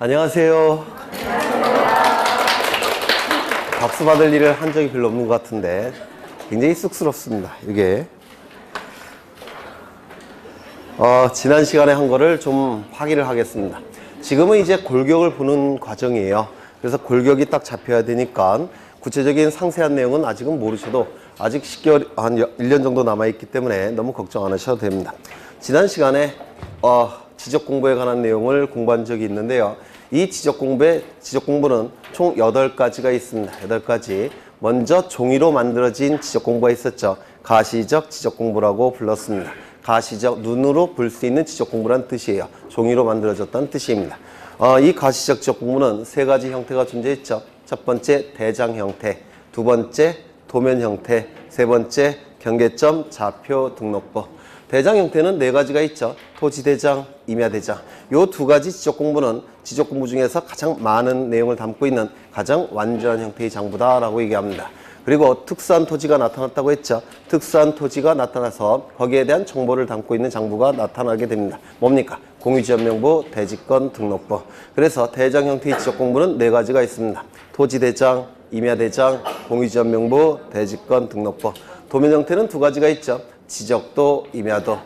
안녕하세요. 박수 받을 일을 한 적이 별로 없는 것 같은데 굉장히 쑥스럽습니다. 이게 지난 시간에 한 거를 좀 확인을 하겠습니다. 지금은 이제 골격을 보는 과정이에요. 그래서 골격이 딱 잡혀야 되니까 구체적인 상세한 내용은 아직은 모르셔도 아직 10개월, 한 1년 정도 남아있기 때문에 너무 걱정 안 하셔도 됩니다. 지난 시간에 지적 공부에 관한 내용을 공부한 적이 있는데요. 이 지적 공부는 총 8가지가 있습니다. 8가지. 먼저 종이로 만들어진 지적 공부가 있었죠. 가시적 지적 공부라고 불렀습니다. 가시적, 눈으로 볼 수 있는 지적 공부란 뜻이에요. 종이로 만들어졌다는 뜻입니다. 이 가시적 지적 공부는 3가지 형태가 존재했죠. 첫 번째 대장 형태, 두 번째 도면 형태, 세 번째 경계점, 좌표, 등록부. 대장 형태는 4가지가 있죠. 토지대장, 임야대장. 이 2가지 지적 공부는 지적 공부 중에서 가장 많은 내용을 담고 있는 가장 완전한 형태의 장부다라고 얘기합니다. 그리고 특수한 토지가 나타났다고 했죠. 특수한 토지가 나타나서 거기에 대한 정보를 담고 있는 장부가 나타나게 됩니다. 뭡니까? 공유지역명부, 대지권, 등록부. 그래서 대장 형태의 지적 공부는 4가지가 있습니다. 토지대장, 임야대장, 공유지역명부, 대지권, 등록부. 도면 형태는 2가지가 있죠. 지적도, 임야도.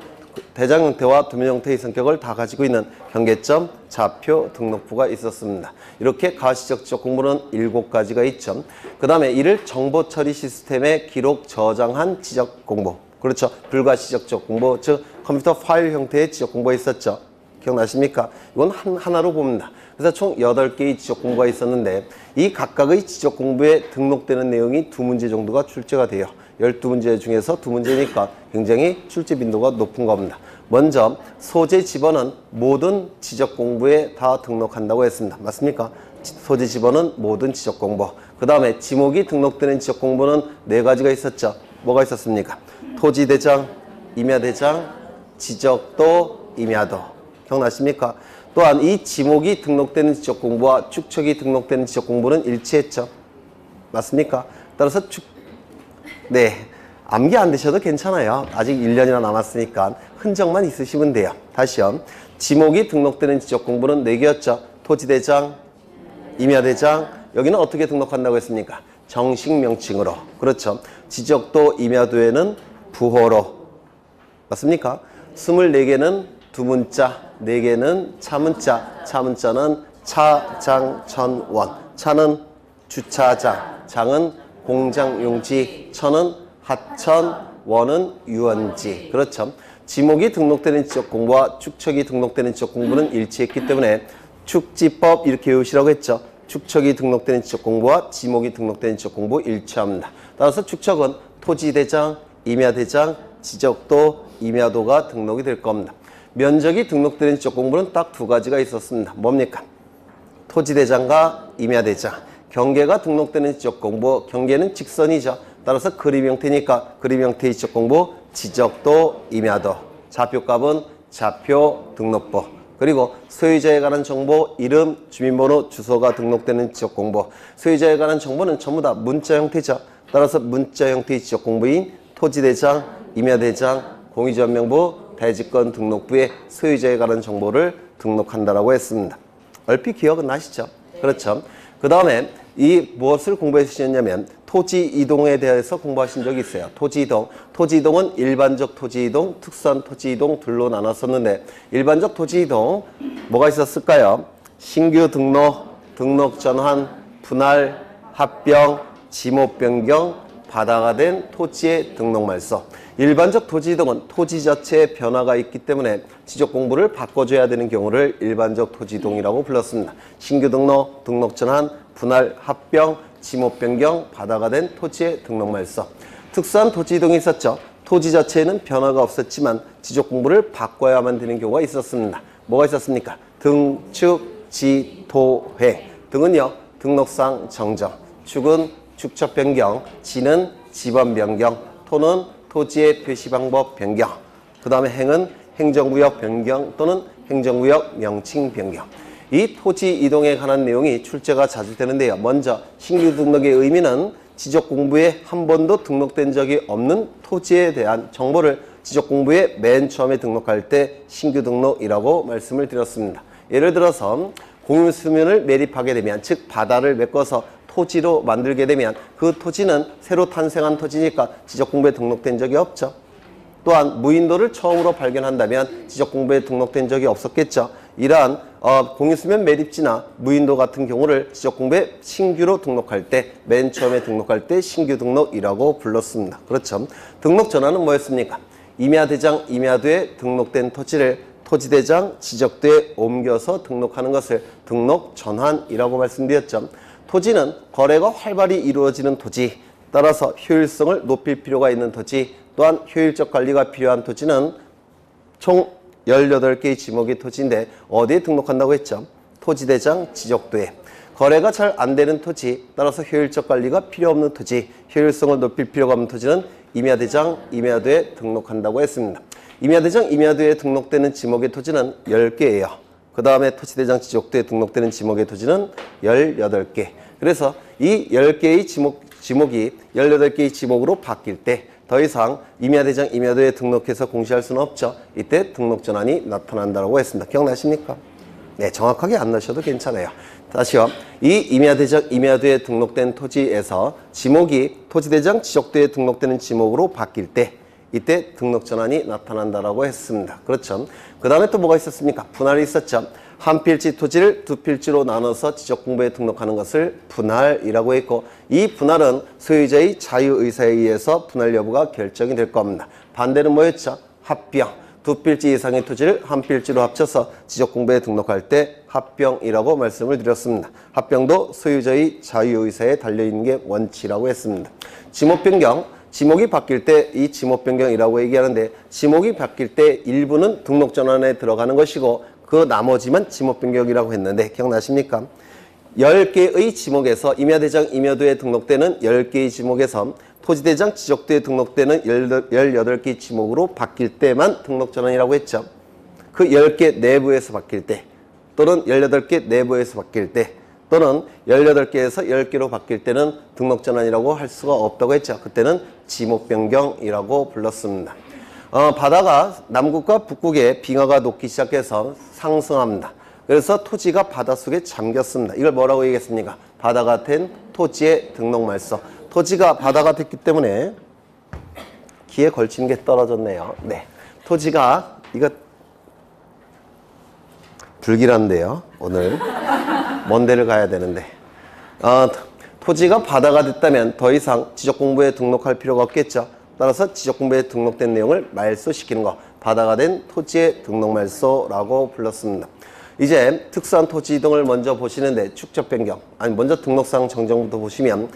대장 형태와 도면 형태의 성격을 다 가지고 있는 경계점, 좌표, 등록부가 있었습니다. 이렇게 가시적 지적 공부는 7가지가 있죠. 그 다음에 이를 정보 처리 시스템에 기록 저장한 지적 공부. 그렇죠. 불가시적 지적 공부, 즉 컴퓨터 파일 형태의 지적 공부가 있었죠. 기억나십니까? 이건 하나로 봅니다. 그래서 총 8개의 지적 공부가 있었는데 이 각각의 지적 공부에 등록되는 내용이 2문제 정도가 출제가 돼요. 12문제 중에서 2문제니까 굉장히 출제 빈도가 높은 겁니다. 먼저 소재 집어는 모든 지적 공부에 다 등록한다고 했습니다. 맞습니까? 소재 집어는 모든 지적 공부. 그 다음에 지목이 등록되는 지적 공부는 4가지가 있었죠. 뭐가 있었습니까? 토지대장, 임야대장, 지적도, 임야도. 기억나십니까? 또한 이 지목이 등록되는 지적 공부와 축척이 등록되는 지적 공부는 일치했죠. 맞습니까? 따라서 암기 안 되셔도 괜찮아요. 아직 1년이나 남았으니까 흔적만 있으시면 돼요. 다시요. 지목이 등록되는 지적 공부는 4개였죠. 토지대장, 임야대장. 여기는 어떻게 등록한다고 했습니까? 정식 명칭으로. 그렇죠. 지적도, 임야도에는 부호로. 맞습니까? 24개는 두문자, 4개는 차문자. 차문자는 차, 장, 천, 원. 차는 주차장, 장은 공장용지, 천은 하천, 원은 유원지. 그렇죠. 지목이 등록되는 지적 공부와 축척이 등록되는 지적 공부는 일치했기 때문에 축지법 이렇게 외우시라고 했죠. 축척이 등록되는 지적 공부와 지목이 등록되는 지적 공부 일치합니다. 따라서 축척은 토지대장, 임야대장, 지적도, 임야도가 등록이 될 겁니다. 면적이 등록되는 지적 공부는 딱 2가지가 있었습니다. 뭡니까? 토지대장과 임야대장. 경계가 등록되는 지적 공부, 경계는 직선이죠. 따라서 그림 형태니까 그림 형태의 지적 공부, 지적도, 임야도. 좌표값은 좌표, 등록부. 그리고 소유자에 관한 정보, 이름, 주민번호, 주소가 등록되는 지적 공부. 소유자에 관한 정보는 전부 다 문자 형태죠. 따라서 문자 형태의 지적 공부인 토지대장, 임야대장, 공유지역명부, 대지권, 등록부에 소유자에 관한 정보를 등록한다라고 했습니다. 얼핏 기억은 나시죠? 그렇죠. 그 다음에 이 무엇을 공부하셨냐면 토지 이동에 대해서 공부하신 적이 있어요. 토지 이동. 토지 이동은 일반적 토지 이동, 특수한 토지 이동 둘로 나눴었는데 일반적 토지 이동 뭐가 있었을까요? 신규 등록, 등록 전환, 분할, 합병, 지목 변경, 바다가 된 토지의 등록 말소. 일반적 토지 이동은 토지 자체에 변화가 있기 때문에 지적 공부를 바꿔줘야 되는 경우를 일반적 토지 이동이라고 불렀습니다. 신규 등록, 등록 전환, 분할, 합병, 지목 변경, 바다가 된 토지의 등록 말소. 특수한 토지 이동이 있었죠. 토지 자체에는 변화가 없었지만 지적 공부를 바꿔야만 되는 경우가 있었습니다. 뭐가 있었습니까? 등, 축, 지, 토, 회. 등은요, 등록상 정정. 축은 축척 변경, 지는 지번 변경, 토는 토지의 표시 방법 변경. 그 다음에 행은 행정구역 변경 또는 행정구역 명칭 변경. 이 토지 이동에 관한 내용이 출제가 자주 되는데요. 먼저 신규 등록의 의미는 지적 공부에 한 번도 등록된 적이 없는 토지에 대한 정보를 지적 공부에 맨 처음에 등록할 때 신규 등록이라고 말씀을 드렸습니다. 예를 들어서 공유수면을 매립하게 되면, 즉 바다를 메꿔서 토지로 만들게 되면 그 토지는 새로 탄생한 토지니까 지적공부에 등록된 적이 없죠. 또한 무인도를 처음으로 발견한다면 지적공부에 등록된 적이 없었겠죠. 이러한 공유수면 매립지나 무인도 같은 경우를 지적공부에 신규로 등록할 때, 맨 처음에 등록할 때 신규 등록이라고 불렀습니다. 그렇죠. 등록 전환은 뭐였습니까? 임야대장, 임야도에 등록된 토지를 토지대장, 지적도에 옮겨서 등록하는 것을 등록 전환이라고 말씀드렸죠. 토지는 거래가 활발히 이루어지는 토지, 따라서 효율성을 높일 필요가 있는 토지, 또한 효율적 관리가 필요한 토지는 총 18개의 지목의 토지인데 어디에 등록한다고 했죠? 토지대장, 지적도에. 거래가 잘 안 되는 토지, 따라서 효율적 관리가 필요 없는 토지, 효율성을 높일 필요가 없는 토지는 임야대장, 임야도에 등록한다고 했습니다. 임야대장, 임야도에 등록되는 지목의 토지는 10개예요. 그 다음에 토지대장, 지적도에 등록되는 지목의 토지는 18개. 그래서 이 10개의 지목이 18개의 지목으로 바뀔 때 더 이상 임야대장, 임야도에 등록해서 공시할 수는 없죠. 이때 등록 전환이 나타난다고 했습니다. 기억나십니까? 네, 정확하게 안 넣으셔도 괜찮아요. 다시요. 이 임야대장, 임야도에 등록된 토지에서 지목이 토지대장, 지적도에 등록되는 지목으로 바뀔 때 이때 등록 전환이 나타난다라고 했습니다. 그렇죠. 그 다음에 또 뭐가 있었습니까? 분할이 있었죠. 한 필지 토지를 두 필지로 나눠서 지적공부에 등록하는 것을 분할이라고 했고, 이 분할은 소유자의 자유의사에 의해서 분할 여부가 결정이 될 겁니다. 반대는 뭐였죠? 합병. 두 필지 이상의 토지를 한 필지로 합쳐서 지적공부에 등록할 때 합병이라고 말씀을 드렸습니다. 합병도 소유자의 자유의사에 달려있는 게 원칙이라고 했습니다. 지목 변경. 지목이 바뀔 때 이 지목 변경이라고 얘기하는데, 지목이 바뀔 때 일부는 등록 전환에 들어가는 것이고 그 나머지만 지목 변경이라고 했는데 기억나십니까? 10개의 지목에서 임야대장, 임야도에 등록되는 10개의 지목에서 토지대장, 지적도에 등록되는 18개의 지목으로 바뀔 때만 등록 전환이라고 했죠. 그 10개 내부에서 바뀔 때, 또는 18개 내부에서 바뀔 때, 또는 18개에서 10개로 바뀔 때는 등록 전환이라고 할 수가 없다고 했죠. 그때는 지목 변경이라고 불렀습니다. 바다가 남극과 북극에 빙하가 녹기 시작해서 상승합니다. 그래서 토지가 바닷속에 잠겼습니다. 이걸 뭐라고 얘기했습니까? 바다가 된 토지의 등록 말소. 토지가 바다가 됐기 때문에 귀에 걸치는 게 떨어졌네요. 네, 토지가 이거 불길한데요. 오늘 먼 데를 가야 되는데 토지가 바다가 됐다면 더 이상 지적공부에 등록할 필요가 없겠죠. 따라서 지적공부에 등록된 내용을 말소시키는 거, 바다가 된 토지의 등록 말소라고 불렀습니다. 이제 특수한 토지 이동을 먼저 보시는데, 축적 변경, 아니 먼저 등록상 정정부터 보시면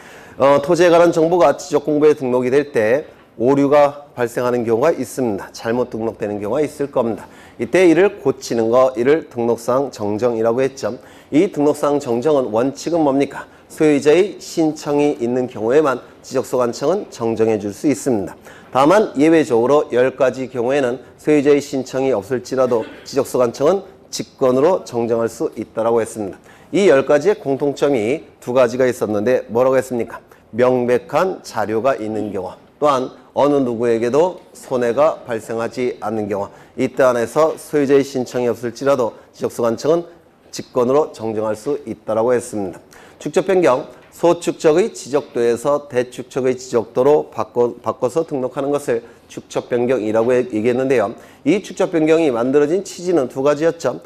토지에 관한 정보가 지적공부에 등록이 될 때 오류가 발생하는 경우가 있습니다. 잘못 등록되는 경우가 있을 겁니다. 이때 이를 고치는 거, 이를 등록상 정정이라고 했죠. 이 등록상 정정은 원칙은 뭡니까? 소유자의 신청이 있는 경우에만 지적소관청은 정정해 줄 수 있습니다. 다만 예외적으로 10가지 경우에는 소유자의 신청이 없을지라도 지적소관청은 직권으로 정정할 수 있다고 했습니다. 이 10가지의 공통점이 2가지가 있었는데 뭐라고 했습니까? 명백한 자료가 있는 경우, 또한 어느 누구에게도 손해가 발생하지 않는 경우, 이때 안에서 소유자의 신청이 없을지라도 지적소관청은 직권으로 정정할 수 있다고 했습니다. 축적 변경, 소축적의 지적도에서 대축적의 지적도로 바꿔서 등록하는 것을 축적 변경이라고 얘기했는데요. 이 축적 변경이 만들어진 취지는 2가지였죠.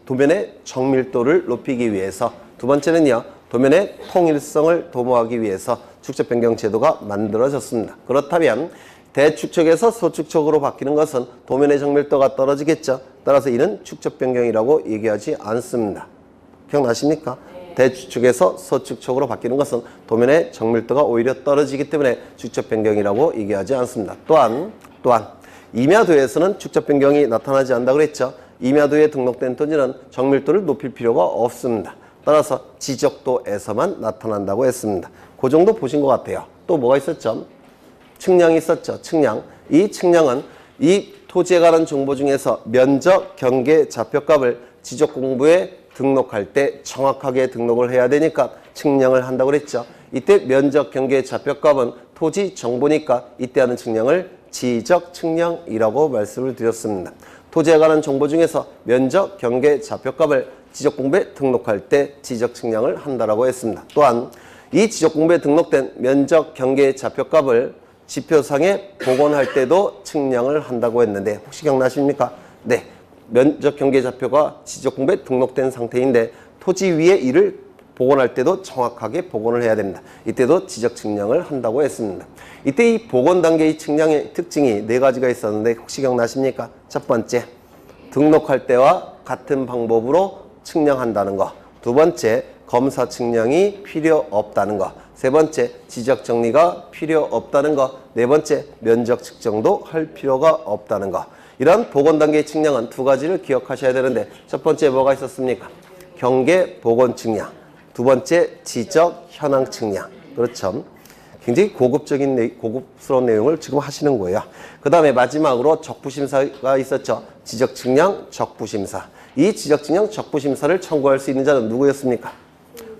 도면의 정밀도를 높이기 위해서, 두 번째는요, 도면의 통일성을 도모하기 위해서 축적 변경 제도가 만들어졌습니다. 그렇다면 대축적에서 소축적으로 바뀌는 것은 도면의 정밀도가 떨어지겠죠. 따라서 이는 축적 변경이라고 얘기하지 않습니다. 기억나십니까? 대축적에서 소축적으로 바뀌는 것은 도면의 정밀도가 오히려 떨어지기 때문에 축적 변경이라고 얘기하지 않습니다. 또한 임야도에서는 축적 변경이 나타나지 않는다고 그랬죠. 임야도에 등록된 토지는 정밀도를 높일 필요가 없습니다. 따라서 지적도에서만 나타난다고 했습니다. 그 정도 보신 것 같아요. 또 뭐가 있었죠? 측량이 있었죠. 측량. 이 측량은 이 토지에 관한 정보 중에서 면적, 경계, 좌표값을 지적공부에 등록할 때 정확하게 등록을 해야 되니까 측량을 한다고 그랬죠. 이때 면적, 경계, 좌표값은 토지 정보니까 이때 하는 측량을 지적 측량이라고 말씀을 드렸습니다. 토지에 관한 정보 중에서 면적, 경계, 좌표값을 지적공부에 등록할 때 지적측량을 한다라고 했습니다. 또한 이 지적공부에 등록된 면적 경계 좌표값을 지표상에 복원할 때도 측량을 한다고 했는데 혹시 기억나십니까? 네, 면적 경계 좌표가 지적공부에 등록된 상태인데 토지 위에 이를 복원할 때도 정확하게 복원을 해야 됩니다. 이때도 지적 측량을 한다고 했습니다. 이때 이 복원 단계의 측량의 특징이 4가지가 있었는데 혹시 기억나십니까? 첫 번째, 등록할 때와 같은 방법으로 측량한다는 거. 두 번째, 검사 측량이 필요 없다는 거. 세 번째, 지적 정리가 필요 없다는 거. 네 번째, 면적 측정도 할 필요가 없다는 거. 이런 복원 단계의 측량은 2가지를 기억하셔야 되는데 첫 번째 뭐가 있었습니까? 경계 복원 측량. 두 번째, 지적 현황 측량. 그렇죠. 굉장히 고급스러운 내용을 지금 하시는 거예요. 그 다음에 마지막으로 적부심사가 있었죠. 지적 측량, 적부심사. 이 지적 측량, 적부심사를 청구할 수 있는 자는 누구였습니까?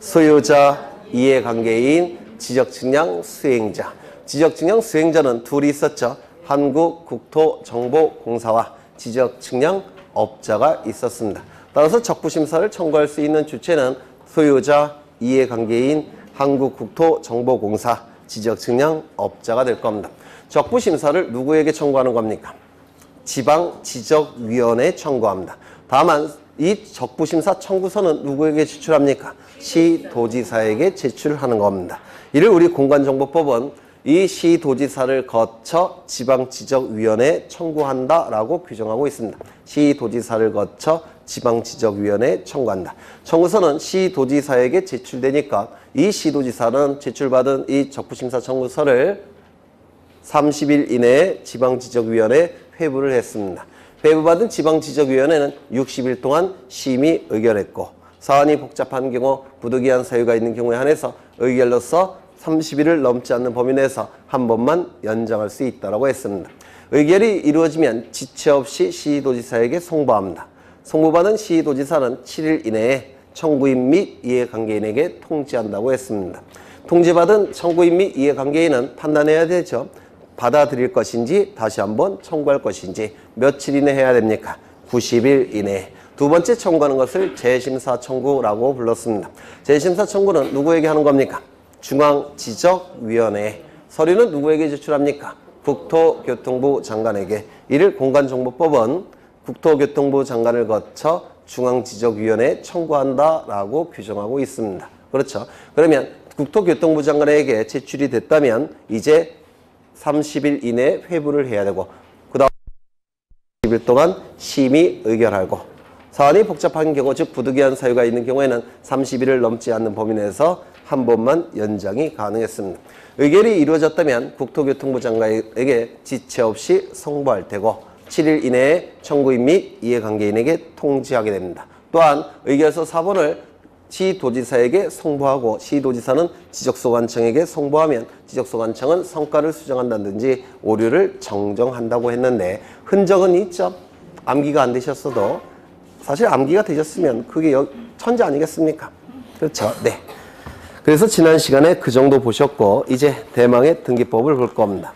소유자, 이해관계인, 지적 측량 수행자. 지적 측량 수행자는 둘이 있었죠. 한국국토정보공사와 지적 측량 업자가 있었습니다. 따라서 적부심사를 청구할 수 있는 주체는 소유자, 이해관계인, 한국국토정보공사, 지적측량업자가 될 겁니다. 적부심사를 누구에게 청구하는 겁니까? 지방지적위원회에 청구합니다. 다만 이 적부심사 청구서는 누구에게 제출합니까? 시도지사에게 제출하는 겁니다. 이를 우리 공간정보법은 이 시도지사를 거쳐 지방지적위원회에 청구한다라고 규정하고 있습니다. 시도지사를 거쳐 지방지적위원회에 청구한다. 청구서는 시도지사에게 제출되니까 이 시도지사는 제출받은 이 적부심사 청구서를 30일 이내에 지방지적위원회에 회부를 했습니다. 회부받은 지방지적위원회는 60일 동안 심의 의결했고 사안이 복잡한 경우 부득이한 사유가 있는 경우에 한해서 의결로서 30일을 넘지 않는 범위 내에서 한 번만 연장할 수 있다고 했습니다. 의결이 이루어지면 지체 없이 시도지사에게 송부합니다. 송부받은 시도지사는 7일 이내에 청구인 및 이해관계인에게 통지한다고 했습니다. 통지받은 청구인 및 이해관계인은 판단해야 되죠. 받아들일 것인지 다시 한번 청구할 것인지 며칠 이내 해야 됩니까? 90일 이내에. 두 번째 청구하는 것을 재심사 청구라고 불렀습니다. 재심사 청구는 누구에게 하는 겁니까? 중앙지적위원회. 서류는 누구에게 제출합니까? 국토교통부 장관에게. 이를 공간정보법은 국토교통부 장관을 거쳐 중앙지적위원회에 청구한다라고 규정하고 있습니다. 그렇죠. 그러면 국토교통부 장관에게 제출이 됐다면 이제 30일 이내에 회부를 해야 되고 그 다음 10일 동안 심의 의결하고 사안이 복잡한 경우 즉 부득이한 사유가 있는 경우에는 30일을 넘지 않는 범위 내에서 한 번만 연장이 가능했습니다. 의결이 이루어졌다면 국토교통부 장관에게 지체 없이 송부할 테고 7일 이내에 청구인 및 이해관계인에게 통지하게 됩니다. 또한 의결서 4번을 시도지사에게 송부하고 시도지사는 지적소관청에게 송부하면 지적소관청은 성과를 수정한다든지 오류를 정정한다고 했는데 흔적은 있죠. 암기가 안 되셨어도 사실 암기가 되셨으면 그게 천재 아니겠습니까? 그렇죠. 네. 그래서 지난 시간에 그 정도 보셨고 이제 대망의 등기법을 볼 겁니다.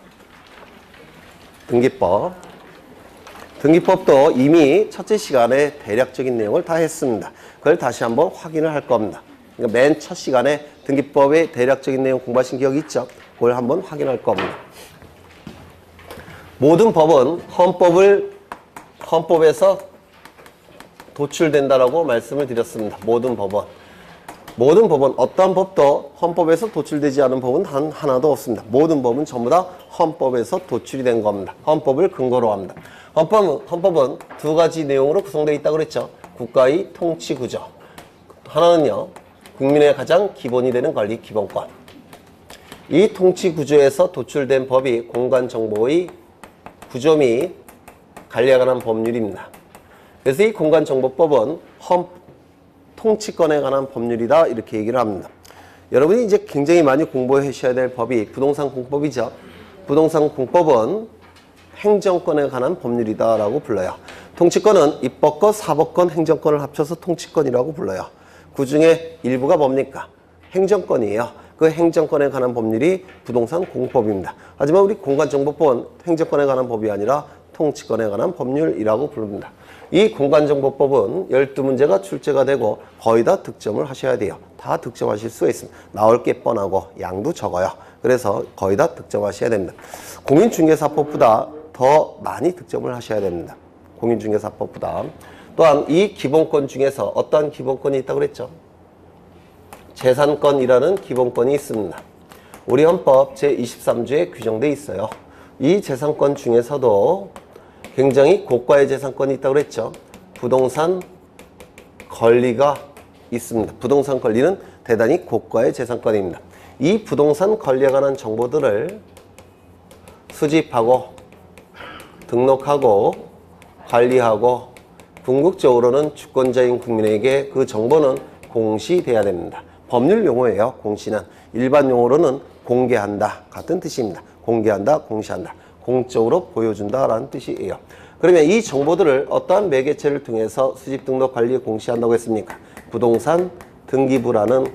등기법도 이미 첫째 시간에 대략적인 내용을 다 했습니다. 그걸 다시 한번 확인을 할 겁니다. 그러니까 맨 첫 시간에 등기법의 대략적인 내용 공부하신 기억이 있죠? 그걸 한번 확인할 겁니다. 모든 법은 헌법에서 도출된다라고 말씀을 드렸습니다. 모든 법은 어떠한 법도 헌법에서 도출되지 않은 법은 단 하나도 없습니다. 모든 법은 전부 다 헌법에서 도출이 된 겁니다. 헌법을 근거로 합니다. 헌법은 2가지 내용으로 구성되어 있다고 그랬죠. 국가의 통치구조. 하나는요. 국민의 가장 기본이 되는 권리, 기본권. 이 통치구조에서 도출된 법이 공간정보의 구조 및 관리에 관한 법률입니다. 그래서 이 공간정보법은 통치권에 관한 법률이다 이렇게 얘기를 합니다. 여러분이 이제 굉장히 많이 공부하셔야 될 법이 부동산 공법이죠. 부동산 공법은 행정권에 관한 법률이다 라고 불러요. 통치권은 입법권, 사법권, 행정권을 합쳐서 통치권이라고 불러요. 그 중에 일부가 뭡니까? 행정권이에요. 그 행정권에 관한 법률이 부동산 공법입니다. 하지만 우리 공간정보법은 행정권에 관한 법이 아니라 통치권에 관한 법률이라고 부릅니다. 이 공간정보법은 12문제가 출제가 되고 거의 다 득점을 하셔야 돼요. 다 득점하실 수가 있습니다. 나올 게 뻔하고 양도 적어요. 그래서 거의 다 득점하셔야 됩니다. 공인중개사법보다 더 많이 득점을 하셔야 됩니다. 공인중개사법보다. 또한 이 기본권 중에서 어떠한 기본권이 있다고 그랬죠? 재산권이라는 기본권이 있습니다. 우리 헌법 제23조에 규정되어 있어요. 이 재산권 중에서도 굉장히 고가의 재산권이 있다고 그랬죠. 부동산 권리가 있습니다. 부동산 권리는 대단히 고가의 재산권입니다. 이 부동산 권리에 관한 정보들을 수집하고 등록하고 관리하고 궁극적으로는 주권자인 국민에게 그 정보는 공시돼야 됩니다. 법률 용어예요. 공시는. 일반 용어로는 공개한다 같은 뜻입니다. 공개한다, 공시한다. 공적으로 보여준다라는 뜻이에요. 그러면 이 정보들을 어떠한 매개체를 통해서 수집, 등록, 관리, 공시한다고 했습니까? 부동산 등기부라는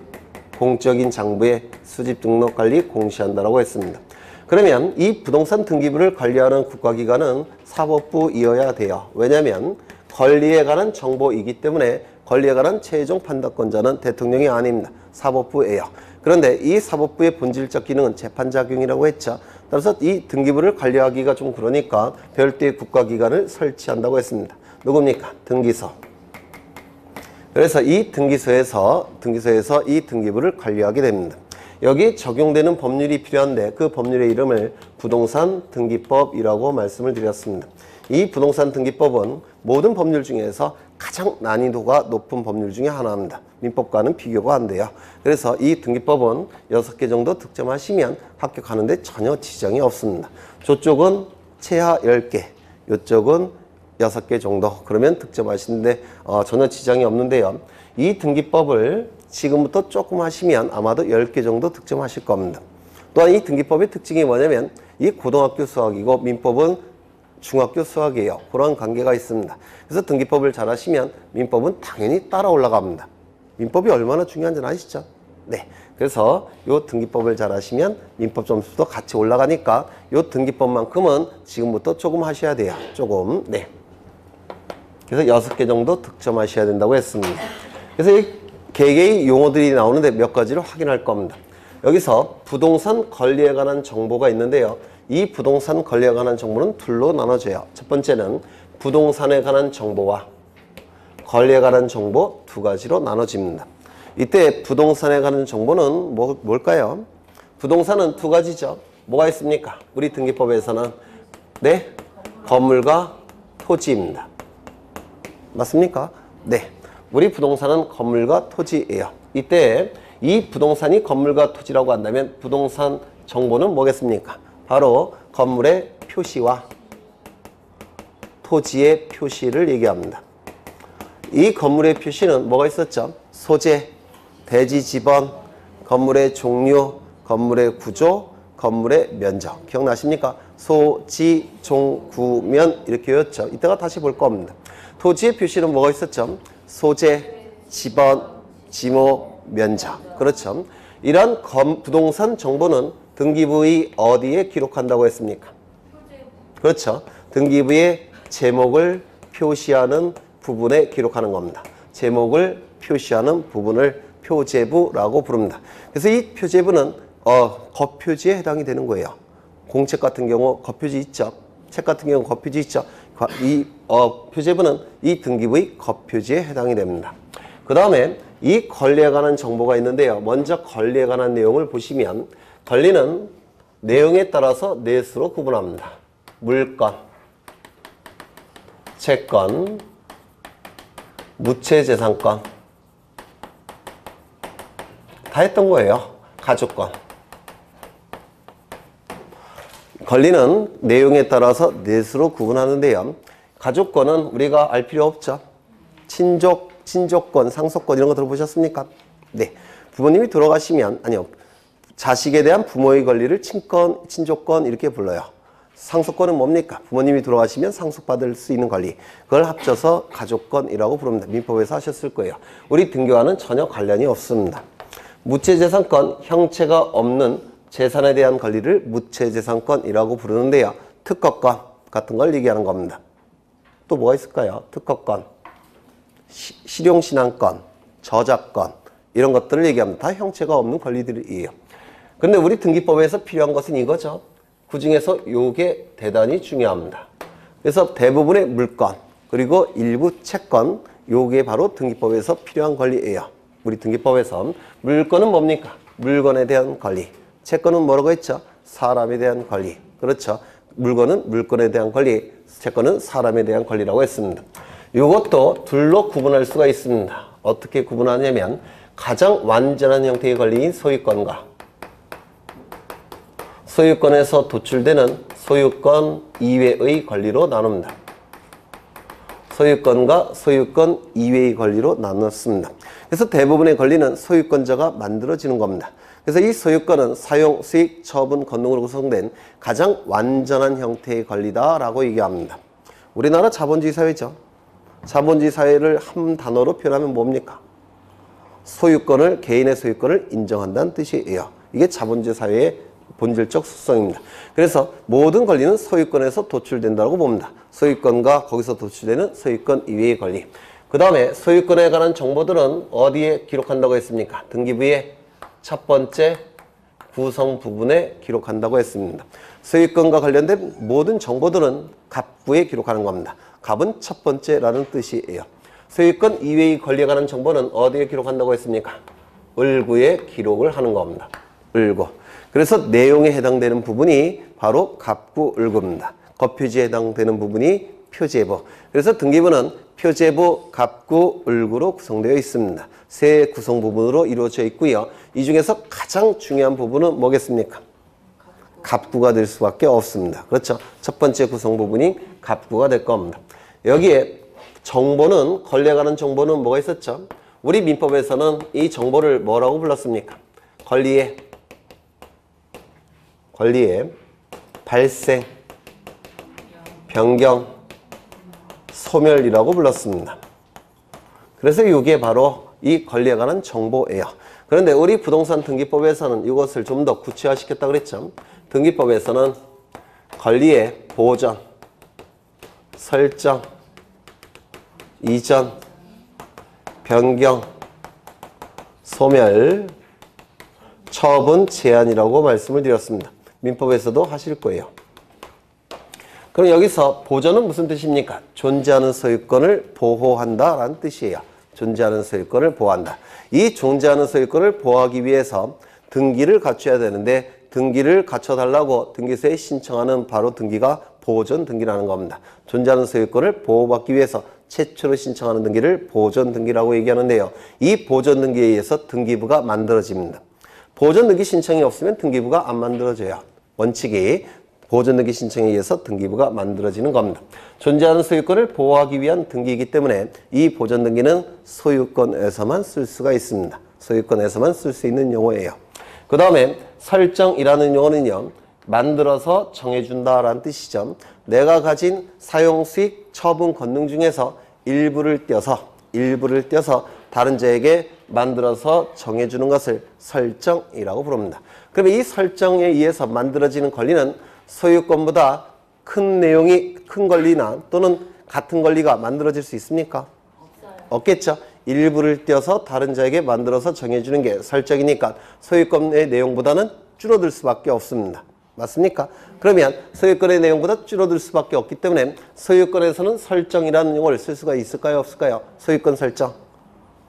공적인 장부에 수집, 등록, 관리, 공시한다라고 했습니다. 그러면 이 부동산 등기부를 관리하는 국가기관은 사법부이어야 돼요. 왜냐하면 권리에 관한 정보이기 때문에 권리에 관한 최종 판단권자는 대통령이 아닙니다. 사법부예요. 그런데 이 사법부의 본질적 기능은 재판작용이라고 했죠. 따라서 이 등기부를 관리하기가 좀 그러니까 별도의 국가기관을 설치한다고 했습니다. 누굽니까? 등기소. 그래서 이 등기소에서 이 등기부를 관리하게 됩니다. 여기 적용되는 법률이 필요한데 그 법률의 이름을 부동산 등기법이라고 말씀을 드렸습니다. 이 부동산 등기법은 모든 법률 중에서 가장 난이도가 높은 법률 중에 하나입니다. 민법과는 비교가 안 돼요. 그래서 이 등기법은 6개 정도 득점하시면 합격하는데 전혀 지장이 없습니다. 저쪽은 최하 10개, 이쪽은 6개 정도. 그러면 득점하시는데 전혀 지장이 없는데요. 이 등기법을 지금부터 조금 하시면 아마도 10개 정도 득점하실 겁니다. 또한 이 등기법의 특징이 뭐냐면 이 고등학교 수학이고 민법은 중학교 수학이에요. 그런 관계가 있습니다. 그래서 등기법을 잘 하시면 민법은 당연히 따라 올라갑니다. 민법이 얼마나 중요한지 아시죠? 네. 그래서 이 등기법을 잘 하시면 민법 점수도 같이 올라가니까 이 등기법만큼은 지금부터 조금 하셔야 돼요. 조금. 네. 그래서 6개 정도 득점하셔야 된다고 했습니다. 그래서 이 개개의 용어들이 나오는데 몇 가지를 확인할 겁니다. 여기서 부동산 권리에 관한 정보가 있는데요. 이 부동산 권리에 관한 정보는 둘로 나눠져요. 첫 번째는 부동산에 관한 정보와 권리에 관한 정보 두 가지로 나눠집니다. 이때 부동산에 관한 정보는 뭘까요? 부동산은 두 가지죠. 뭐가 있습니까? 우리 등기법에서는 네, 건물과 토지입니다. 맞습니까? 네. 우리 부동산은 건물과 토지예요. 이때 이 부동산이 건물과 토지라고 한다면 부동산 정보는 뭐겠습니까? 바로 건물의 표시와 토지의 표시를 얘기합니다. 이 건물의 표시는 뭐가 있었죠? 소재, 대지 지번, 건물의 종류, 건물의 구조, 건물의 면적. 기억나십니까? 소, 지, 종, 구, 면 이렇게 였죠. 이따가 다시 볼 겁니다. 토지의 표시는 뭐가 있었죠? 소재, 지번, 지목, 면적. 그렇죠. 이러한 부동산 정보는 등기부의 어디에 기록한다고 했습니까? 그렇죠. 등기부의 제목을 표시하는 부분에 기록하는 겁니다. 제목을 표시하는 부분을 표제부라고 부릅니다. 그래서 이 표제부는 겉표지에 해당이 되는 거예요. 공책 같은 경우 겉표지 있죠. 책 같은 경우 겉표지 있죠. 이 표제부는 이 등기부의 겉표지에 해당이 됩니다. 그 다음에 이 권리에 관한 정보가 있는데요. 먼저 권리에 관한 내용을 보시면 권리는 내용에 따라서 넷으로 구분합니다. 물권, 채권, 무채재산권. 다 했던 거예요. 가족권. 권리는 내용에 따라서 넷으로 구분하는데요. 가족권은 우리가 알 필요 없죠. 친족권, 상속권 이런 거 들어보셨습니까? 네. 부모님이 돌아가시면, 아니요. 자식에 대한 부모의 권리를 친권, 친족권 이렇게 불러요. 상속권은 뭡니까? 부모님이 돌아가시면 상속받을 수 있는 권리. 그걸 합쳐서 가족권이라고 부릅니다. 민법에서 하셨을 거예요. 우리 등기와는 전혀 관련이 없습니다. 무채재산권, 형체가 없는 재산에 대한 권리를 무채재산권이라고 부르는데요. 특허권, 같은 걸 얘기하는 겁니다. 또 뭐가 있을까요? 특허권, 실용신안권, 저작권 이런 것들을 얘기합니다. 다 형체가 없는 권리들이에요. 근데 우리 등기법에서 필요한 것은 이거죠. 그 중에서 요게 대단히 중요합니다. 그래서 대부분의 물권 그리고 일부 채권 요게 바로 등기법에서 필요한 권리예요. 우리 등기법에서 물권은 뭡니까? 물건에 대한 권리. 채권은 뭐라고 했죠? 사람에 대한 권리. 그렇죠. 물건은 물건에 대한 권리, 채권은 사람에 대한 권리라고 했습니다. 이것도 둘로 구분할 수가 있습니다. 어떻게 구분하냐면 가장 완전한 형태의 권리인 소유권과 소유권에서 도출되는 소유권 이외의 권리로 나눕니다. 소유권과 소유권 이외의 권리로 나눴습니다. 그래서 대부분의 권리는 소유권자가 만들어지는 겁니다. 그래서 이 소유권은 사용, 수익, 처분, 권능으로 구성된 가장 완전한 형태의 권리다라고 얘기합니다. 우리나라 자본주의 사회죠. 자본주의 사회를 한 단어로 표현하면 뭡니까? 소유권을, 개인의 소유권을 인정한다는 뜻이에요. 이게 자본주의 사회의 본질적 속성입니다. 그래서 모든 권리는 소유권에서 도출된다고 봅니다. 소유권과 거기서 도출되는 소유권 이외의 권리. 그 다음에 소유권에 관한 정보들은 어디에 기록한다고 했습니까? 등기부의 첫 번째 구성 부분에 기록한다고 했습니다. 소유권과 관련된 모든 정보들은 갑부에 기록하는 겁니다. 갑은 첫 번째라는 뜻이에요. 소유권 이외의 권리에 관한 정보는 어디에 기록한다고 했습니까? 을구에 기록을 하는 겁니다. 을구. 그래서 내용에 해당되는 부분이 바로 갑구 을구입니다. 거표지에 해당되는 부분이 표제부. 그래서 등기부는 표제부, 갑구, 을구로 구성되어 있습니다. 세 구성 부분으로 이루어져 있고요. 이 중에서 가장 중요한 부분은 뭐겠습니까? 갑구가 될 수밖에 없습니다. 그렇죠? 첫 번째 구성 부분이 갑구가 될 겁니다. 여기에 정보는, 권리에 관한 정보는 뭐가 있었죠? 우리 민법에서는 이 정보를 뭐라고 불렀습니까? 권리의 발생, 변경, 소멸이라고 불렀습니다. 그래서 이게 바로 이 권리에 관한 정보예요. 그런데 우리 부동산 등기법에서는 이것을 좀 더 구체화시켰다고 그랬죠. 등기법에서는 권리의 보전, 설정, 이전, 변경, 소멸, 처분, 제한이라고 말씀을 드렸습니다. 민법에서도 하실 거예요. 그럼 여기서 보전은 무슨 뜻입니까? 존재하는 소유권을 보호한다라는 뜻이에요. 존재하는 소유권을 보호한다. 이 존재하는 소유권을 보호하기 위해서 등기를 갖춰야 되는데 등기를 갖춰달라고 등기소에 신청하는 바로 등기가 보전 등기라는 겁니다. 존재하는 소유권을 보호받기 위해서 최초로 신청하는 등기를 보전 등기라고 얘기하는데요. 이 보전 등기에 의해서 등기부가 만들어집니다. 보전 등기 신청이 없으면 등기부가 안 만들어져요. 원칙이 보전 등기 신청에 의해서 등기부가 만들어지는 겁니다. 존재하는 소유권을 보호하기 위한 등기이기 때문에 이 보전 등기는 소유권에서만 쓸 수가 있습니다. 소유권에서만 쓸 수 있는 용어예요. 그 다음에 설정이라는 용어는요. 만들어서 정해준다라는 뜻이죠. 내가 가진 사용, 수익, 처분, 권능 중에서 일부를 떼어서 다른 자에게 만들어서 정해주는 것을 설정이라고 부릅니다. 그러면 이 설정에 의해서 만들어지는 권리는 소유권보다 큰 내용이, 큰 권리나 또는 같은 권리가 만들어질 수 있습니까? 없겠죠. 일부를 떼어서 다른 자에게 만들어서 정해주는 게 설정이니까 소유권의 내용보다는 줄어들 수밖에 없습니다. 맞습니까? 그러면 소유권의 내용보다 줄어들 수밖에 없기 때문에 소유권에서는 설정이라는 용어를 쓸 수가 있을까요? 없을까요? 소유권 설정?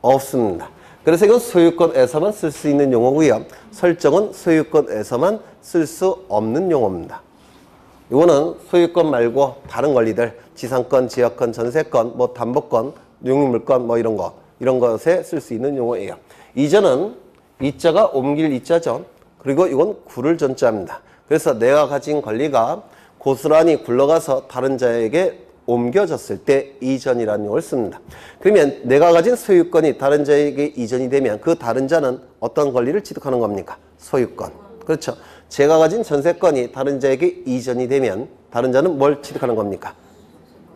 없습니다. 그래서 이건 소유권에서만 쓸 수 있는 용어고요. 설정은 소유권에서만 쓸 수 없는 용어입니다. 이거는 소유권 말고 다른 권리들, 지상권, 지역권, 전세권, 뭐 담보권, 용유물권 뭐 이런 것에 쓸 수 있는 용어예요. 이전은 이자가 옮길 이자죠. 그리고 이건 구를 전자입니다. 그래서 내가 가진 권리가 고스란히 굴러가서 다른 자에게 옮겨졌을 때 이전이라는 용어를 씁니다. 그러면 내가 가진 소유권이 다른 자에게 이전이 되면 그 다른 자는 어떤 권리를 취득하는 겁니까? 소유권. 그렇죠. 제가 가진 전세권이 다른 자에게 이전이 되면 다른 자는 뭘 취득하는 겁니까?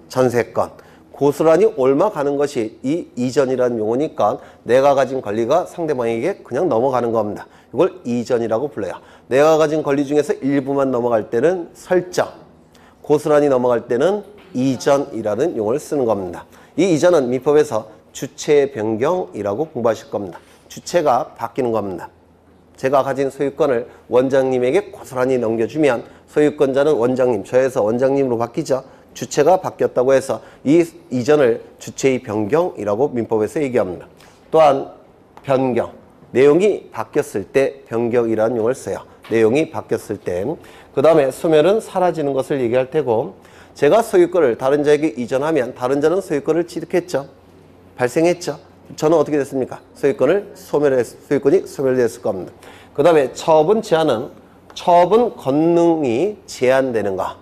전세권. 고스란히 옮아가는 것이 이 이전이라는 용어니까 내가 가진 권리가 상대방에게 그냥 넘어가는 겁니다. 이걸 이전이라고 불러요. 내가 가진 권리 중에서 일부만 넘어갈 때는 설정. 고스란히 넘어갈 때는 이전이라는 용어를 쓰는 겁니다. 이 이전은 민법에서 주체 변경이라고 공부하실 겁니다. 주체가 바뀌는 겁니다. 제가 가진 소유권을 원장님에게 고스란히 넘겨주면 소유권자는 원장님, 저에서 원장님으로 바뀌죠. 주체가 바뀌었다고 해서 이 이전을 주체의 변경이라고 민법에서 얘기합니다. 또한 변경, 내용이 바뀌었을 때 변경이라는 용어를 써요. 내용이 바뀌었을 때. 그 다음에 소멸은 사라지는 것을 얘기할 테고, 제가 소유권을 다른 자에게 이전하면 다른 자는 소유권을 취득했죠. 발생했죠. 저는 어떻게 됐습니까? 소유권이 소멸됐을 겁니다. 그 다음에 처분 제한은 처분 권능이 제한되는 거.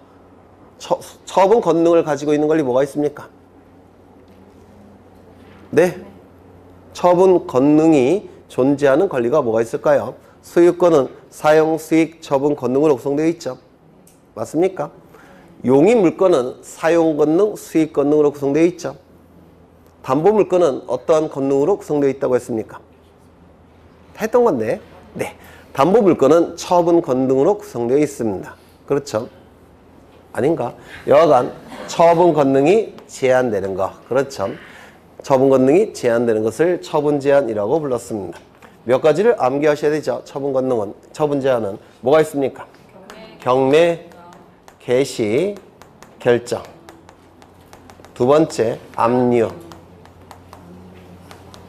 처분 권능을 가지고 있는 권리 뭐가 있습니까? 네. 처분 권능이 존재하는 권리가 뭐가 있을까요? 소유권은 사용, 수익, 처분 권능으로 구성되어 있죠. 맞습니까? 용의 물건은 사용 권능, 수익 권능으로 구성되어 있죠. 담보 물건은 어떠한 권능으로 구성되어 있다고 했습니까? 했던 건데, 네. 담보 물건은 처분 권능으로 구성되어 있습니다. 그렇죠? 아닌가? 여하간 처분 권능이 제한되는 거. 그렇죠? 처분 권능이 제한되는 것을 처분 제한이라고 불렀습니다. 몇 가지를 암기하셔야 되죠. 처분 제한은 뭐가 있습니까? 경매, 개시, 결정. 두 번째, 압류.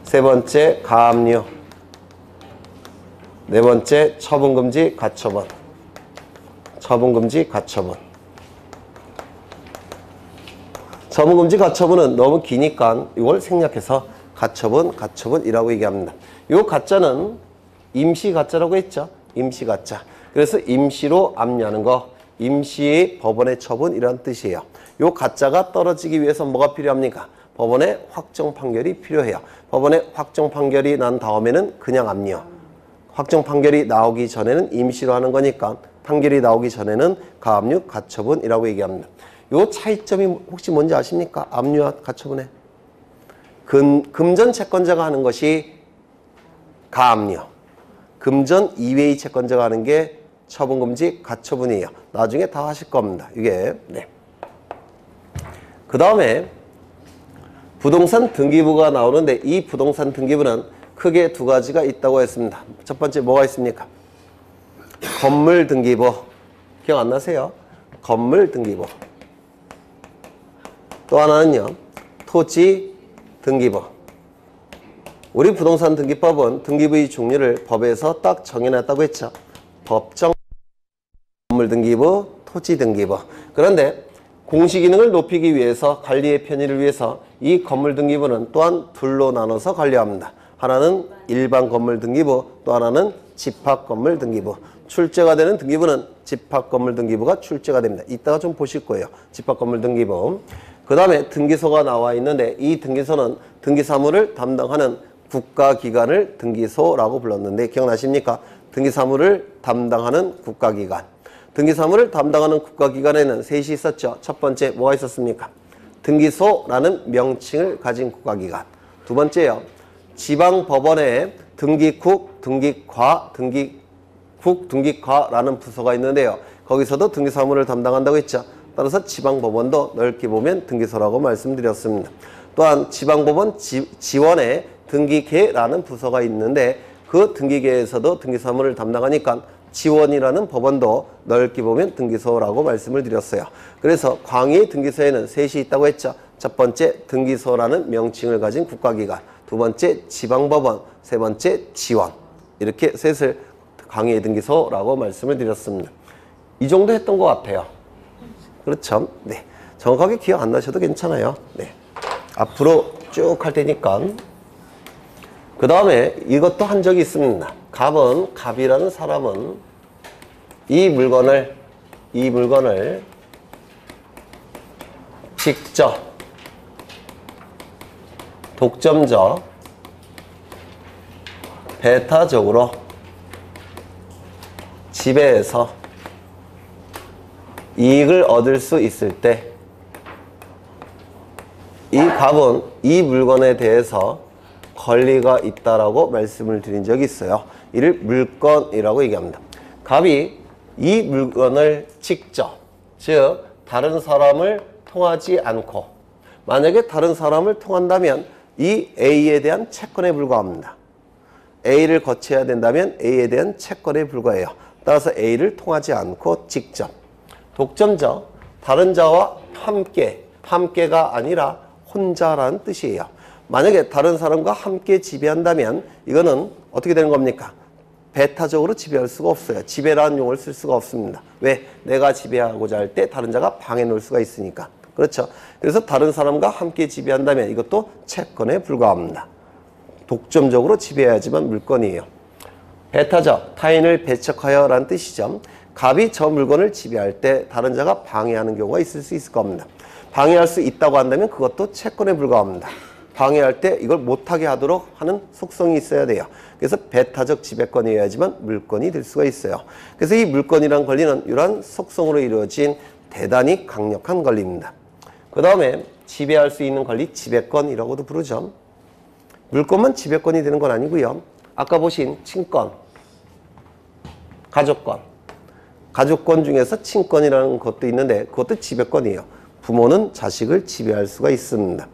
세 번째, 가압류. 네 번째, 처분금지, 가처분. 처분금지, 가처분. 처분금지, 가처분은 너무 기니까 이걸 생략해서 가처분이라고 얘기합니다. 이 가짜는 임시가짜라고 했죠. 임시가짜. 그래서 임시로 압류하는 거, 임시의 법원의 처분이라는 뜻이에요. 이 가짜가 떨어지기 위해서 뭐가 필요합니까? 법원의 확정 판결이 필요해요. 법원의 확정 판결이 난 다음에는 그냥 압류. 확정 판결이 나오기 전에는 임시로 하는 거니까 판결이 나오기 전에는 가압류, 가처분이라고 얘기합니다. 이 차이점이 혹시 뭔지 아십니까? 압류와 가처분에. 금전 채권자가 하는 것이 가압류. 금전 이외의 채권자가 하는 게 처분금지, 가처분이에요. 나중에 다 하실 겁니다. 이게. 네. 그 다음에 부동산 등기부가 나오는데 이 부동산 등기부는 크게 두 가지가 있다고 했습니다. 첫 번째 뭐가 있습니까? 건물 등기부. 기억 안 나세요? 건물 등기부. 또 하나는요. 토지 등기부. 우리 부동산 등기법은 등기부의 종류를 법에서 딱 정해놨다고 했죠. 법정, 건물 등기부, 토지 등기부. 그런데 공시기능을 높이기 위해서 관리의 편의를 위해서 이 건물 등기부는 또한 둘로 나눠서 관리합니다. 하나는 일반 건물 등기부, 또 하나는 집합 건물 등기부. 출제가 되는 등기부는 집합 건물 등기부가 출제가 됩니다. 이따가 좀 보실 거예요. 집합 건물 등기부. 그 다음에 등기소가 나와 있는데 이 등기소는 등기사무를 담당하는 국가기관을 등기소라고 불렀는데 기억나십니까? 등기사무를 담당하는 국가기관. 등기사무를 담당하는 국가기관에는 셋이 있었죠. 첫 번째 뭐가 있었습니까? 등기소라는 명칭을 가진 국가기관. 두 번째요. 지방법원에 등기국, 등기과, 등기과라는 부서가 있는데요. 거기서도 등기사무를 담당한다고 했죠. 따라서 지방법원도 넓게 보면 등기소라고 말씀드렸습니다. 또한 지방법원 지원에 등기계라는 부서가 있는데 그 등기계에서도 등기사무를 담당하니까 지원이라는 법원도 넓게 보면 등기소라고 말씀을 드렸어요. 그래서 광희 등기소에는 셋이 있다고 했죠. 첫 번째 등기소라는 명칭을 가진 국가기관, 두 번째 지방법원, 세 번째 지원. 이렇게 셋을 광희 등기소라고 말씀을 드렸습니다. 이 정도 했던 것 같아요. 그렇죠? 네. 정확하게 기억 안 나셔도 괜찮아요. 네. 앞으로 쭉 할 테니까. 그 다음에 이것도 한 적이 있습니다. 갑이라는 사람은 이 물건을 직접 독점적 배타적으로 지배해서 이익을 얻을 수 있을 때 이 갑은 이 물건에 대해서 권리가 있다라고 말씀을 드린 적이 있어요. 이를 물건이라고 얘기합니다. 갑이 이 물건을 직접, 즉 다른 사람을 통하지 않고, 만약에 다른 사람을 통한다면 이 A에 대한 채권에 불과합니다. A를 거쳐야 된다면 A에 대한 채권에 불과해요. 따라서 A를 통하지 않고 직접. 독점자, 다른 자와 함께가 아니라 혼자라는 뜻이에요. 만약에 다른 사람과 함께 지배한다면 이거는 어떻게 되는 겁니까? 배타적으로 지배할 수가 없어요. 지배라는 용어를 쓸 수가 없습니다. 왜? 내가 지배하고자 할 때 다른 자가 방해 놓을 수가 있으니까. 그렇죠? 그래서 다른 사람과 함께 지배한다면 이것도 채권에 불과합니다. 독점적으로 지배해야지만 물건이에요. 배타적, 타인을 배척하여 라는 뜻이죠. 갑이 저 물건을 지배할 때 다른 자가 방해하는 경우가 있을 수 있을 겁니다. 방해할 수 있다고 한다면 그것도 채권에 불과합니다. 방해할 때 이걸 못하게 하도록 하는 속성이 있어야 돼요. 그래서 배타적 지배권이어야지만 물건이 될 수가 있어요. 그래서 이 물건이란 권리는 이러한 속성으로 이루어진 대단히 강력한 권리입니다. 그 다음에 지배할 수 있는 권리, 지배권이라고도 부르죠. 물건만 지배권이 되는 건 아니고요. 아까 보신 친권, 가족권. 가족권 중에서 친권이라는 것도 있는데 그것도 지배권이에요. 부모는 자식을 지배할 수가 있습니다.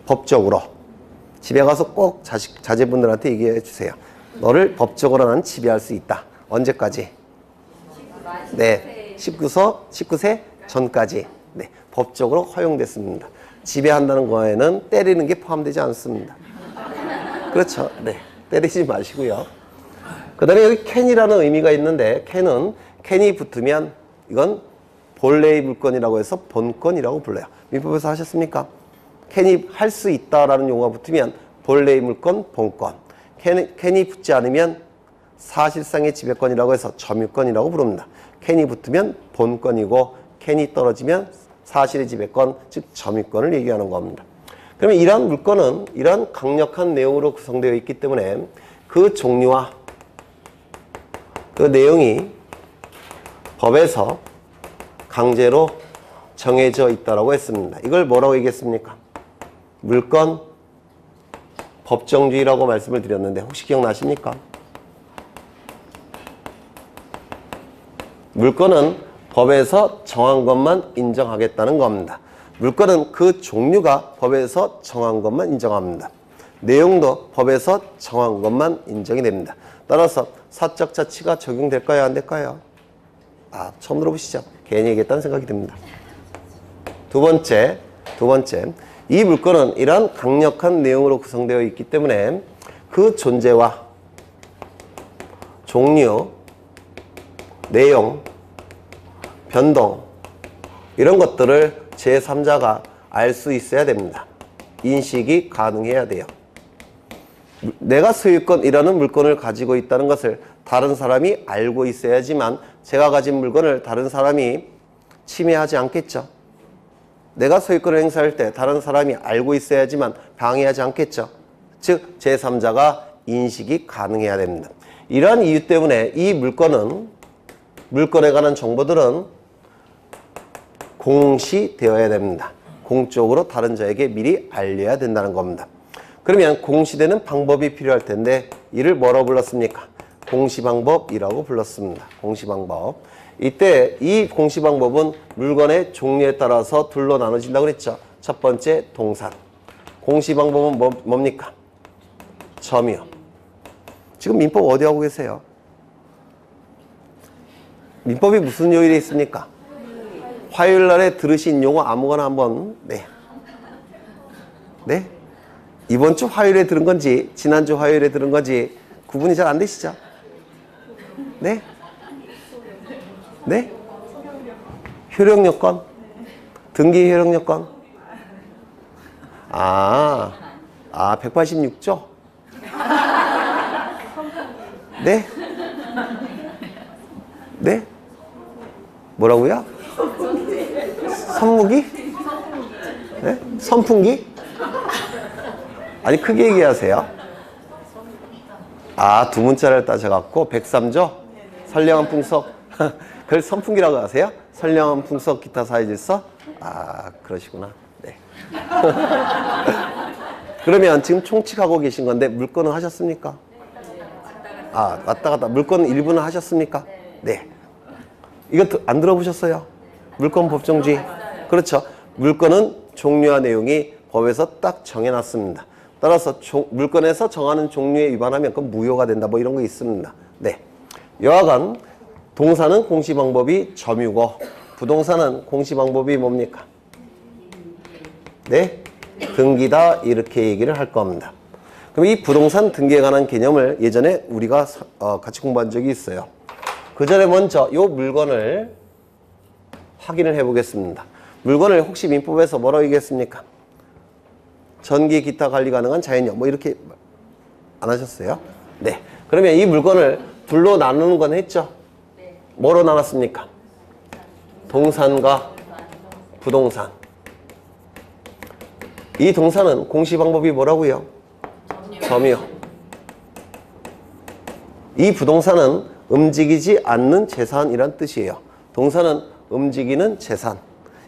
법적으로. 집에 가서 꼭 자제분들한테 얘기해 주세요. 너를 법적으로 나는 지배할 수 있다. 언제까지? 네, 19세 전까지. 네, 법적으로 허용됐습니다. 지배한다는 거에는 때리는 게 포함되지 않습니다. 그렇죠. 네, 때리지 마시고요. 그 다음에 여기 캔이라는 의미가 있는데 캔이 붙으면 이건 본래의 물건이라고 해서 본권이라고 불러요. 민법에서 하셨습니까? 캔이 할 수 있다라는 용어가 붙으면 본래의 물건, 본권. 캔이 붙지 않으면 사실상의 지배권이라고 해서 점유권이라고 부릅니다. 캔이 붙으면 본권이고 캔이 떨어지면 사실의 지배권, 즉 점유권을 얘기하는 겁니다. 그러면 이러한 물건은 이러한 강력한 내용으로 구성되어 있기 때문에 그 종류와 그 내용이 법에서 강제로 정해져 있다고 했습니다. 이걸 뭐라고 얘기했습니까? 물건 법정주의라고 말씀을 드렸는데 혹시 기억나십니까? 물건은 법에서 정한 것만 인정하겠다는 겁니다. 물건은 그 종류가 법에서 정한 것만 인정합니다. 내용도 법에서 정한 것만 인정이 됩니다. 따라서 사적 자치가 적용될까요? 안 될까요? 처음 들어보시죠? 괜히 얘기했다는 생각이 듭니다. 두 번째, 이 물건은 이러한 강력한 내용으로 구성되어 있기 때문에 그 존재와 종류, 내용, 변동 이런 것들을 제3자가 알 수 있어야 됩니다. 인식이 가능해야 돼요. 내가 소유권이라는 물건을 가지고 있다는 것을 다른 사람이 알고 있어야지만 제가 가진 물건을 다른 사람이 침해하지 않겠죠. 내가 소유권을 행사할 때 다른 사람이 알고 있어야지만 방해하지 않겠죠. 즉 제3자가 인식이 가능해야 됩니다. 이러한 이유 때문에 이 물건에 관한 정보들은 공시되어야 됩니다. 공적으로 다른 자에게 미리 알려야 된다는 겁니다. 그러면 공시되는 방법이 필요할 텐데 이를 뭐라고 불렀습니까? 공시방법이라고 불렀습니다. 공시방법. 이때 이 공시방법은 물건의 종류에 따라서 둘로 나눠진다고 그랬죠. 첫 번째 동산. 공시방법은 뭡니까? 점유. 지금 민법 어디 하고 계세요? 민법이 무슨 요일에 있습니까? 화요일 날에 들으신 용어 아무거나 한번. 네? 이번 주 화요일에 들은 건지 지난주 화요일에 들은 건지 구분이 잘 안 되시죠? 네? 네? 효력요건? 등기 효력요건? 186조? 네? 네? 뭐라고요? 선무기? 네? 선풍기? 아니 크게 얘기하세요. 두 문자를 따져갖고 103조? 선량한 풍속? 그걸 선풍기라고 하세요? 선량한 풍속 기타 사회질서? 그러시구나. 네. 그러면 지금 총칙하고 계신 건데 물건은 하셨습니까? 왔다 갔다. 물건 일부는 하셨습니까? 네. 이거 안 들어보셨어요? 물권 법정주의. 그렇죠. 물권은 종류와 내용이 법에서 딱 정해놨습니다. 따라서 물권에서 정하는 종류에 위반하면 그건 무효가 된다. 뭐 이런 거 있습니다. 네. 여하간 동사는 공시 방법이 점유고 부동산은 공시 방법이 뭡니까? 네. 등기다. 이렇게 얘기를 할 겁니다. 그럼 이 부동산 등기에 관한 개념을 예전에 우리가 같이 공부한 적이 있어요. 그 전에 먼저 이 물건을 확인을 해 보겠습니다. 물건을 혹시 민법에서 뭐라고 얘기했습니까? 전기 기타 관리 가능한 자연력 뭐 이렇게 안 하셨어요? 네. 그러면 이 물건을 둘로 나누는 건 했죠? 뭐로 나눴습니까? 동산과 부동산. 이 동산은 공시 방법이 뭐라고요? 점유. 이 부동산은 움직이지 않는 재산이란 뜻이에요. 동산은 움직이는 재산.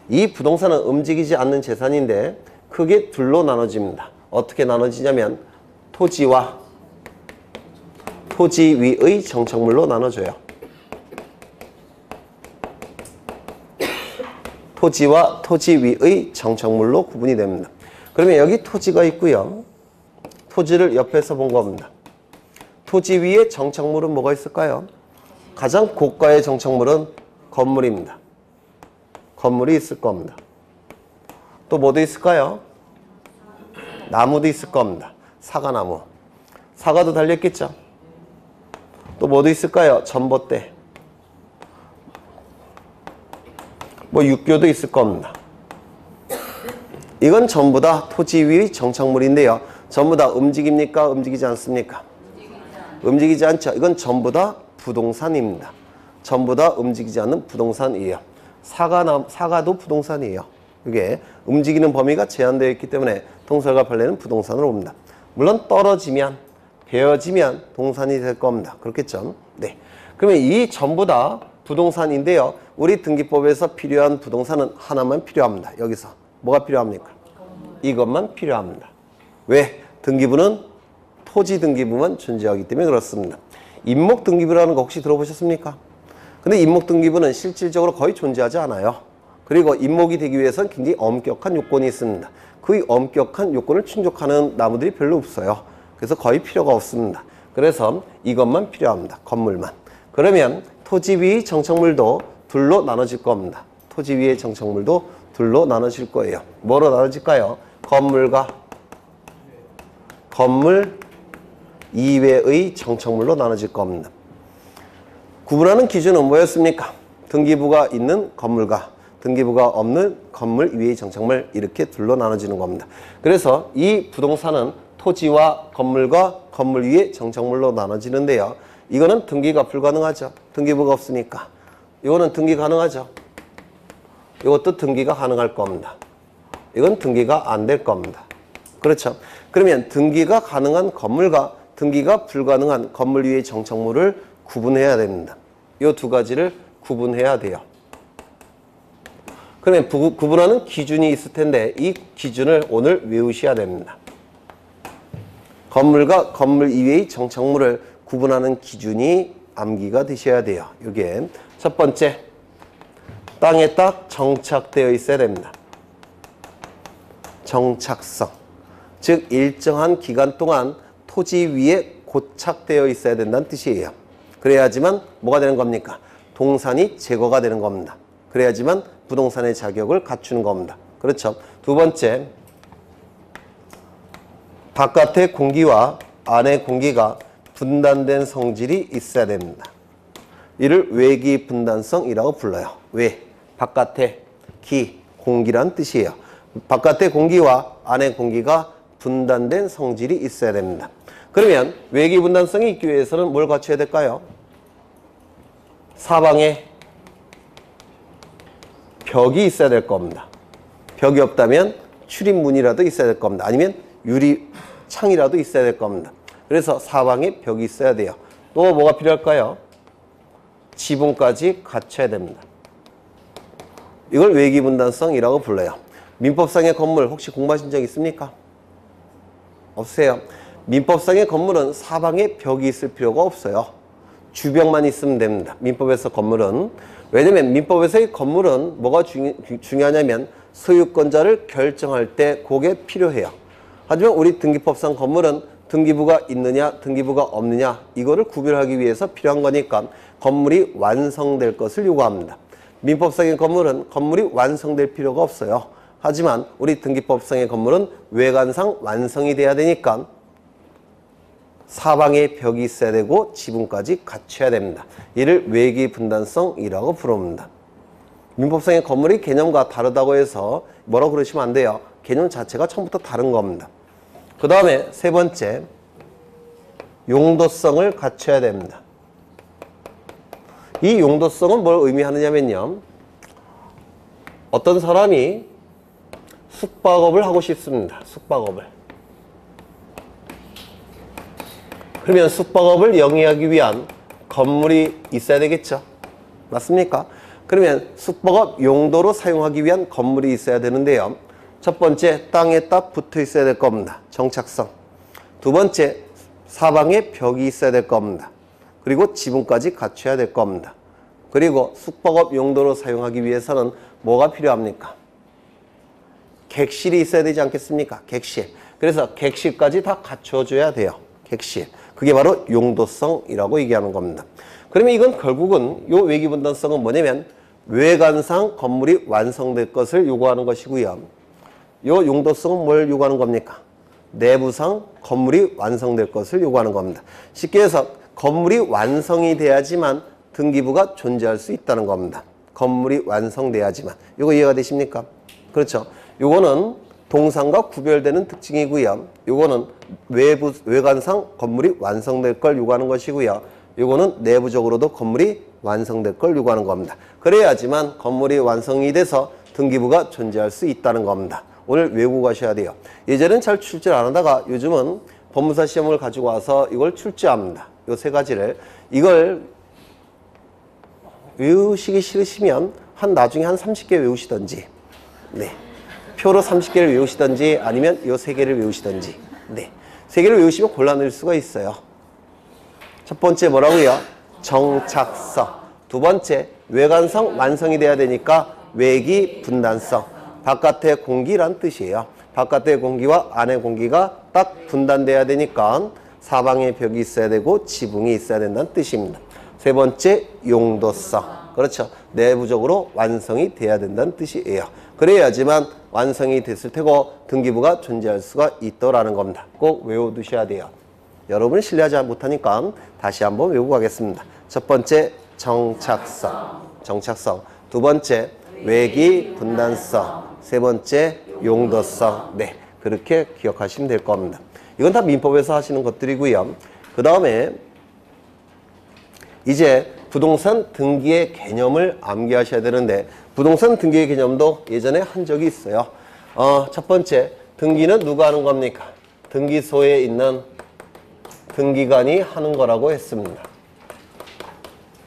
이 부동산은 움직이지 않는 재산인데 크게 둘로 나눠집니다. 어떻게 나눠지냐면 토지와 토지 위의 정착물로 나눠져요. 토지와 토지 위의 정착물로 구분이 됩니다. 그러면 여기 토지가 있고요. 토지를 옆에서 본 겁니다. 토지 위에 정착물은 뭐가 있을까요? 가장 고가의 정착물은 건물입니다. 건물이 있을 겁니다. 또 뭐도 있을까요? 나무도 있을 겁니다. 사과나무. 사과도 달렸겠죠? 또 뭐도 있을까요? 전봇대. 뭐 육교도 있을 겁니다. 이건 전부 다 토지 위의 정착물인데요. 전부 다 움직입니까? 움직이지 않습니까? 움직이지 않죠. 이건 전부 다 부동산입니다. 전부 다 움직이지 않는 부동산이에요. 사과도 부동산이에요. 이게 움직이는 범위가 제한되어 있기 때문에 통설과 판례는 부동산으로 옵니다. 물론 떨어지면, 베어지면 동산이 될 겁니다. 그렇겠죠? 네. 그러면 이 전부 다 부동산인데요. 우리 등기법에서 필요한 부동산은 하나만 필요합니다. 여기서. 뭐가 필요합니까? 이것만 필요합니다. 왜? 등기부는 토지 등기부만 존재하기 때문에 그렇습니다. 임목 등기부라는 거 혹시 들어보셨습니까? 근데 임목 등기부는 실질적으로 거의 존재하지 않아요. 그리고 임목이 되기 위해서는 굉장히 엄격한 요건이 있습니다. 그 엄격한 요건을 충족하는 나무들이 별로 없어요. 그래서 거의 필요가 없습니다. 그래서 이것만 필요합니다. 건물만. 그러면 토지 위의 정착물도 둘로 나눠질 겁니다. 토지 위의 정착물도 둘로 나눠질 거예요. 뭐로 나눠질까요? 건물과 건물 이외의 정착물로 나눠질 겁니다. 구분하는 기준은 뭐였습니까? 등기부가 있는 건물과 등기부가 없는 건물 이외의 정착물 이렇게 둘로 나눠지는 겁니다. 그래서 이 부동산은 토지와 건물과 건물 위의 정착물로 나눠지는데요. 이거는 등기가 불가능하죠. 등기부가 없으니까. 이거는 등기 가능하죠. 이것도 등기가 가능할 겁니다. 이건 등기가 안 될 겁니다. 그렇죠. 그러면 등기가 가능한 건물과 등기가 불가능한 건물 위의 정착물을 구분해야 됩니다. 이 두 가지를 구분해야 돼요. 그러면 구분하는 기준이 있을 텐데 이 기준을 오늘 외우셔야 됩니다. 건물과 건물 이외의 정착물을 구분하는 기준이 암기가 되셔야 돼요. 이게 첫 번째, 땅에 딱 정착되어 있어야 됩니다. 정착성. 즉 일정한 기간 동안 토지 위에 고착되어 있어야 된다는 뜻이에요. 그래야지만 뭐가 되는 겁니까? 동산이 제거가 되는 겁니다. 그래야지만 부동산의 자격을 갖추는 겁니다. 그렇죠? 두 번째, 바깥의 공기와 안의 공기가 분단된 성질이 있어야 됩니다. 이를 외기 분단성이라고 불러요. 왜? 바깥의 공기란 뜻이에요. 바깥의 공기와 안의 공기가 분단된 성질이 있어야 됩니다. 그러면 외기 분단성이 있기 위해서는 뭘 갖춰야 될까요? 사방에 벽이 있어야 될 겁니다. 벽이 없다면 출입문이라도 있어야 될 겁니다. 아니면 유리창이라도 있어야 될 겁니다. 그래서 사방에 벽이 있어야 돼요. 또 뭐가 필요할까요? 지붕까지 갖춰야 됩니다. 이걸 외기분단성이라고 불러요. 민법상의 건물 혹시 공부하신 적 있습니까? 없으세요? 민법상의 건물은 사방에 벽이 있을 필요가 없어요. 주벽만 있으면 됩니다. 민법에서 건물은. 왜냐면 민법에서의 건물은 뭐가 중요하냐면 소유권자를 결정할 때 그게 필요해요. 하지만 우리 등기법상 건물은 등기부가 있느냐 등기부가 없느냐 이거를 구별하기 위해서 필요한 거니까 건물이 완성될 것을 요구합니다. 민법상의 건물은 건물이 완성될 필요가 없어요. 하지만 우리 등기법상의 건물은 외관상 완성이 돼야 되니까 사방에 벽이 있어야 되고 지붕까지 갖춰야 됩니다. 이를 외기 분단성이라고 부릅니다. 민법상의 건물이 개념과 다르다고 해서 뭐라고 그러시면 안 돼요. 개념 자체가 처음부터 다른 겁니다. 그 다음에 세 번째, 용도성을 갖춰야 됩니다. 이 용도성은 뭘 의미하느냐면요. 어떤 사람이 숙박업을 하고 싶습니다. 숙박업을. 그러면 숙박업을 영위하기 위한 건물이 있어야 되겠죠. 맞습니까? 그러면 숙박업 용도로 사용하기 위한 건물이 있어야 되는데요. 첫 번째, 땅에 딱 붙어 있어야 될 겁니다. 정착성. 두 번째, 사방에 벽이 있어야 될 겁니다. 그리고 지붕까지 갖춰야 될 겁니다. 그리고 숙박업 용도로 사용하기 위해서는 뭐가 필요합니까? 객실이 있어야 되지 않겠습니까? 객실. 그래서 객실까지 다 갖춰줘야 돼요. 객실. 그게 바로 용도성이라고 얘기하는 겁니다. 그러면 이건 결국은 요 외기분단성은 뭐냐면 외관상 건물이 완성될 것을 요구하는 것이고요. 요 용도성은 뭘 요구하는 겁니까? 내부상 건물이 완성될 것을 요구하는 겁니다. 쉽게 해서 건물이 완성이 돼야지만 등기부가 존재할 수 있다는 겁니다. 건물이 완성돼야지만. 요거 이해가 되십니까? 그렇죠. 요거는 동상과 구별되는 특징이고요. 요거는 외관상 건물이 완성될 걸 요구하는 것이고요. 요거는 내부적으로도 건물이 완성될 걸 요구하는 겁니다. 그래야지만 건물이 완성이 돼서 등기부가 존재할 수 있다는 겁니다. 오늘 외우고 가셔야 돼요. 예전엔 잘 출제를 안 하다가 요즘은 법무사 시험을 가지고 와서 이걸 출제합니다. 요 세 가지를. 이걸 외우시기 싫으시면 나중에 한 30개 외우시던지, 네. 표로 30개를 외우시던지 아니면 요 세 개를 외우시던지, 네. 세 개를 외우시면 곤란할 수가 있어요. 첫 번째 뭐라고요? 정착성. 두 번째, 외관성 완성이 돼야 되니까 외기 분단성. 바깥의 공기란 뜻이에요. 바깥의 공기와 안의 공기가 딱 분단돼야 되니까 사방에 벽이 있어야 되고 지붕이 있어야 된다는 뜻입니다. 세 번째, 용도성. 그렇죠. 내부적으로 완성이 돼야 된다는 뜻이에요. 그래야지만 완성이 됐을 테고 등기부가 존재할 수가 있더라는 겁니다. 꼭 외워두셔야 돼요. 여러분이 신뢰하지 못하니까 다시 한번 외우고 가겠습니다. 첫 번째, 정착성. 정착성. 두 번째, 외기 분단성. 세 번째, 용도성. 네, 그렇게 기억하시면 될 겁니다. 이건 다 민법에서 하시는 것들이고요. 그 다음에 이제 부동산 등기의 개념을 암기하셔야 되는데 부동산 등기의 개념도 예전에 한 적이 있어요. 첫 번째, 등기는 누가 하는 겁니까? 등기소에 있는 등기관이 하는 거라고 했습니다.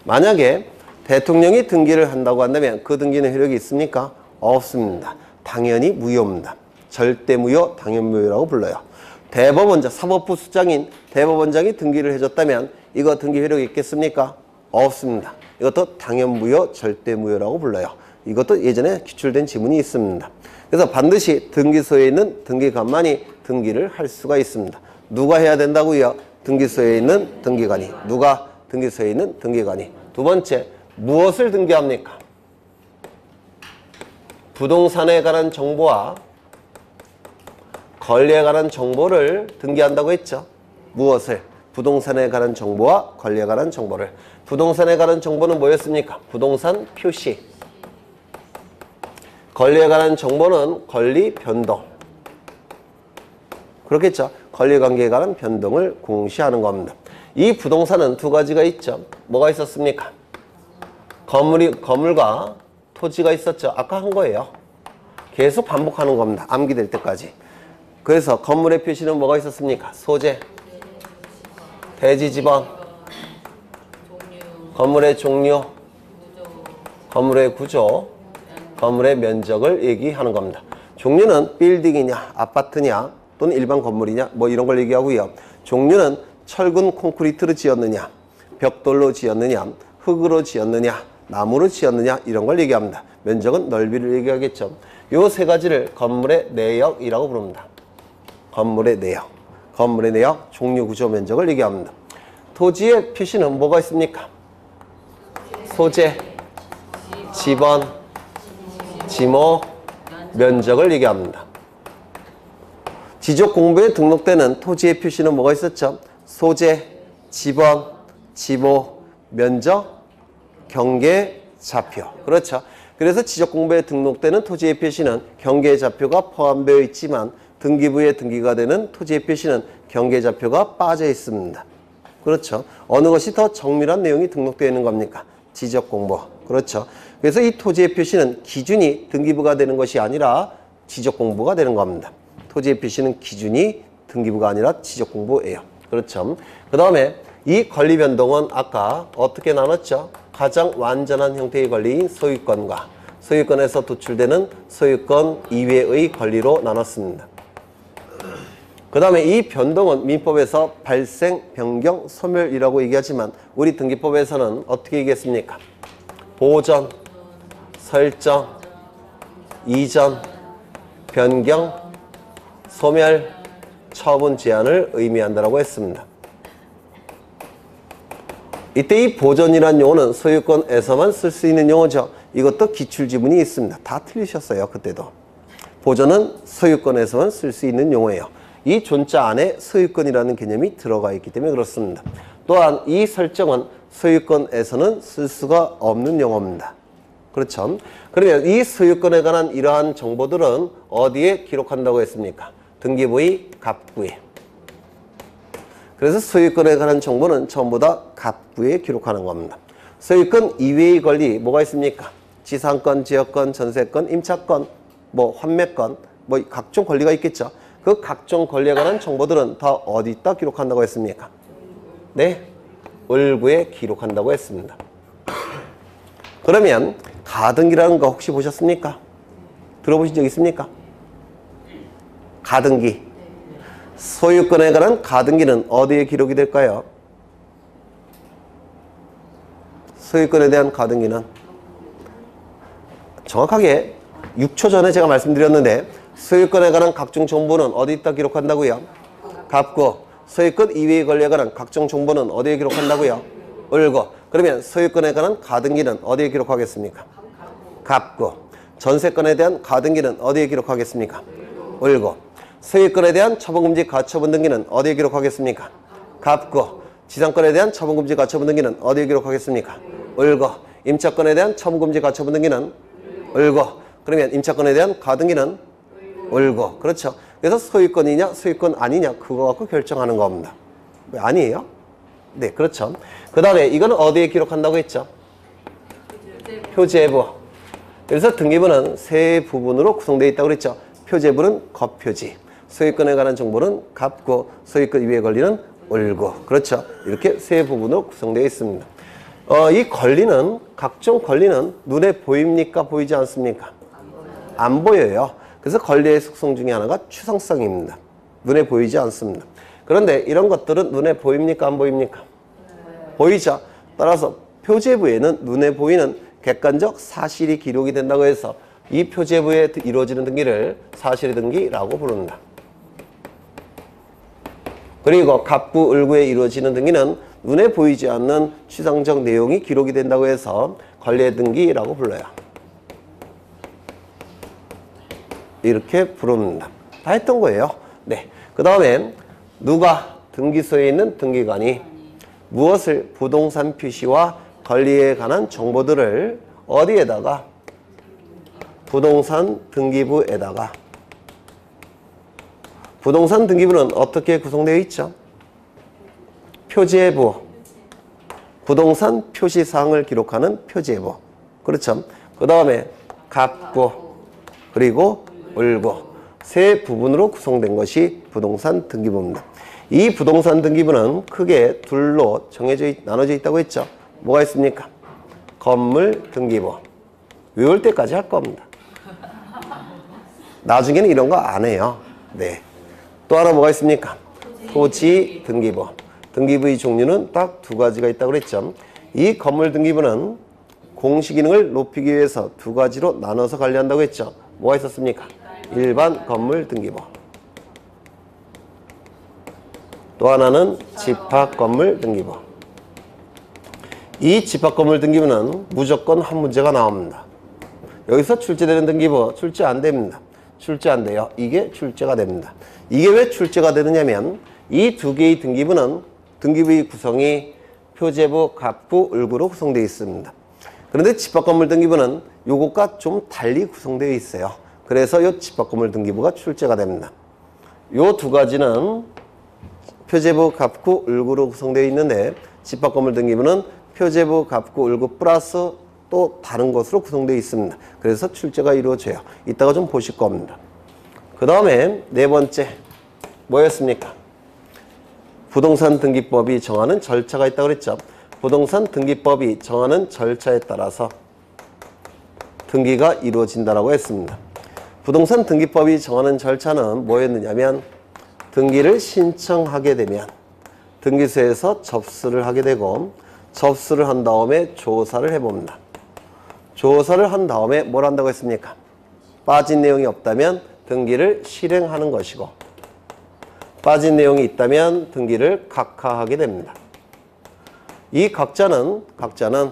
만약에 대통령이 등기를 한다고 한다면 그 등기는 효력이 있습니까? 없습니다. 당연히 무효입니다. 절대 무효, 당연 무효라고 불러요. 대법원장, 사법부 수장인 대법원장이 등기를 해줬다면 이거 등기 효력이 있겠습니까? 없습니다. 이것도 당연 무효, 절대 무효라고 불러요. 이것도 예전에 기출된 지문이 있습니다. 그래서 반드시 등기소에 있는 등기관만이 등기를 할 수가 있습니다. 누가 해야 된다고요? 등기소에 있는 등기관이. 누가? 등기소에 있는 등기관이. 두 번째, 무엇을 등기합니까? 부동산에 관한 정보와 권리에 관한 정보를 등기한다고 했죠. 무엇을? 부동산에 관한 정보와 권리에 관한 정보를. 부동산에 관한 정보는 뭐였습니까? 부동산 표시. 권리에 관한 정보는 권리 변동. 그렇겠죠. 권리관계에 관한 변동을 공시하는 겁니다. 이 부동산은 두 가지가 있죠. 뭐가 있었습니까? 건물과 토지가 있었죠. 아까 한 거예요. 계속 반복하는 겁니다. 암기될 때까지. 그래서 건물의 표시는 뭐가 있었습니까? 소재, 대지 지번, 건물의 종류, 건물의 구조, 건물의 면적을 얘기하는 겁니다. 종류는 빌딩이냐, 아파트냐, 또는 일반 건물이냐, 뭐 이런 걸 얘기하고요. 종류는 철근 콘크리트로 지었느냐, 벽돌로 지었느냐, 흙으로 지었느냐, 나무로 지었느냐 이런 걸 얘기합니다. 면적은 넓이를 얘기하겠죠. 요 세 가지를 건물의 내역이라고 부릅니다. 건물의 내역. 건물의 내역, 종류, 구조, 면적을 얘기합니다. 토지의 표시는 뭐가 있습니까? 소재, 지번, 지목, 면적을 얘기합니다. 지적공부에 등록되는 토지의 표시는 뭐가 있었죠? 소재, 지번, 지목, 면적, 경계, 좌표. 그렇죠. 그래서 지적공부에 등록되는 토지의 표시는 경계 좌표가 포함되어 있지만 등기부에 등기가 되는 토지의 표시는 경계 좌표가 빠져 있습니다. 그렇죠. 어느 것이 더 정밀한 내용이 등록되어 있는 겁니까? 지적공부. 그렇죠. 그래서 이 토지의 표시는 기준이 등기부가 되는 것이 아니라 지적공부가 되는 겁니다. 토지의 표시는 기준이 등기부가 아니라 지적공부예요. 그렇죠. 그 다음에 이 권리 변동은 아까 어떻게 나눴죠? 가장 완전한 형태의 권리인 소유권과 소유권에서 도출되는 소유권 이외의 권리로 나눴습니다. 그 다음에 이 변동은 민법에서 발생, 변경, 소멸이라고 얘기하지만 우리 등기법에서는 어떻게 얘기했습니까? 보전, 설정, 이전, 변경, 소멸, 처분 제한을 의미한다고 했습니다. 이때 이 보전이라는 용어는 소유권에서만 쓸 수 있는 용어죠. 이것도 기출지문이 있습니다. 다 틀리셨어요. 그때도. 보전은 소유권에서만 쓸 수 있는 용어예요. 이 존자 안에 소유권이라는 개념이 들어가 있기 때문에 그렇습니다. 또한 이 설정은 소유권에서는 쓸 수가 없는 용어입니다. 그렇죠? 그러면 이 소유권에 관한 이러한 정보들은 어디에 기록한다고 했습니까? 등기부의 갑부에. 그래서 소유권에 관한 정보는 전부 다 갑부에 기록하는 겁니다. 소유권 이외의 권리 뭐가 있습니까? 지상권, 지역권, 전세권, 임차권, 환매권, 각종 권리가 있겠죠. 그 각종 권리에 관한 정보들은 다 어디다 기록한다고 했습니까? 네, 을구에 기록한다고 했습니다. 그러면 가등기라는 거 혹시 보셨습니까? 들어보신 적 있습니까? 가등기. 소유권에 관한 가등기는 어디에 기록이 될까요? 소유권에 대한 가등기는 정확하게 6초 전에 제가 말씀드렸는데 소유권에 관한 각종 정보는 어디다 기록한다고요? 갑구. 소유권 이외의 권리에 관한 각종 정보는 어디에 기록한다고요? 을구. 그러면 소유권에 관한 가등기는 어디에 기록하겠습니까? 갑구. 전세권에 대한 가등기는 어디에 기록하겠습니까? 을구. 소유권에 대한 처분금지 가처분 등기는 어디에 기록하겠습니까? 갑구. 지상권에 대한 처분금지 가처분 등기는 어디에 기록하겠습니까? 을구. 임차권에 대한 처분금지 가처분 등기는 을구. 그러면 임차권에 대한 가등기는 을구. 그렇죠. 그래서 소유권이냐 소유권 아니냐 그거 갖고 결정하는 겁니다. 왜 아니에요? 네, 그렇죠. 그 다음에 이거는 어디에 기록한다고 했죠? 표제부. 그래서 등기부는 세 부분으로 구성되어 있다고 그랬죠. 표제부는 겉표지. 소유권에 관한 정보는 갑구, 소유권 이외의 권리는 을구. 그렇죠. 이렇게 세 부분으로 구성되어 있습니다. 이 권리는, 각종 권리는 눈에 보입니까? 보이지 않습니까? 안 보여요. 그래서 권리의 속성 중에 하나가 추상성입니다. 눈에 보이지 않습니다. 그런데 이런 것들은 눈에 보입니까? 안 보입니까? 보이죠. 따라서 표제부에는 눈에 보이는 객관적 사실이 기록이 된다고 해서 이 표제부에 이루어지는 등기를 사실의 등기라고 부릅니다. 그리고 갑구, 을구에 이루어지는 등기는 눈에 보이지 않는 추상적 내용이 기록이 된다고 해서 권리의 등기라고 불러요. 이렇게 부릅니다. 다 했던 거예요. 네. 그 다음에 누가 등기소에 있는 등기관이 무엇을 부동산 표시와 권리에 관한 정보들을 어디에다가 부동산 등기부에다가 부동산 등기부는 어떻게 구성되어 있죠? 표제부, 부동산 표시사항을 기록하는 표제부. 그렇죠. 그 다음에 갑구, 그리고 을구. 세 부분으로 구성된 것이 부동산 등기부입니다. 이 부동산 등기부는 크게 둘로 나눠져 있다고 했죠. 뭐가 있습니까? 건물 등기부. 외울 때까지 할 겁니다. 나중에는 이런 거 안 해요. 네. 또 하나 뭐가 있습니까? 토지 등기부. 등기부의 종류는 딱 두 가지가 있다고 그랬죠. 이 건물 등기부는 공시 기능을 높이기 위해서 두 가지로 나눠서 관리한다고 했죠. 뭐가 있었습니까? 일반 건물 등기부. 또 하나는 집합 건물 등기부. 이 집합 건물 등기부는 무조건 한 문제가 나옵니다. 여기서 출제되는 등기부 출제 안 됩니다. 출제 안 돼요. 이게 출제가 됩니다. 이게 왜 출제가 되느냐면 이 두 개의 등기부는 등기부의 구성이 표제부, 갑구, 을구로 구성되어 있습니다. 그런데 집합건물 등기부는 요것과 좀 달리 구성되어 있어요. 그래서 이 집합건물 등기부가 출제가 됩니다. 요 두 가지는 표제부, 갑구, 을구로 구성되어 있는데 집합건물 등기부는 표제부, 갑구, 을구 플러스 또 다른 것으로 구성되어 있습니다. 그래서 출제가 이루어져요. 이따가 좀 보실 겁니다. 그 다음에 네 번째 뭐였습니까? 부동산 등기법이 정하는 절차가 있다고 그랬죠. 부동산 등기법이 정하는 절차에 따라서 등기가 이루어진다고 했습니다. 부동산 등기법이 정하는 절차는 뭐였느냐면 등기를 신청하게 되면 등기소에서 접수를 하게 되고 접수를 한 다음에 조사를 해봅니다. 조사를 한 다음에 뭘 한다고 했습니까? 빠진 내용이 없다면 등기를 실행하는 것이고 빠진 내용이 있다면 등기를 각하하게 됩니다. 이 각자는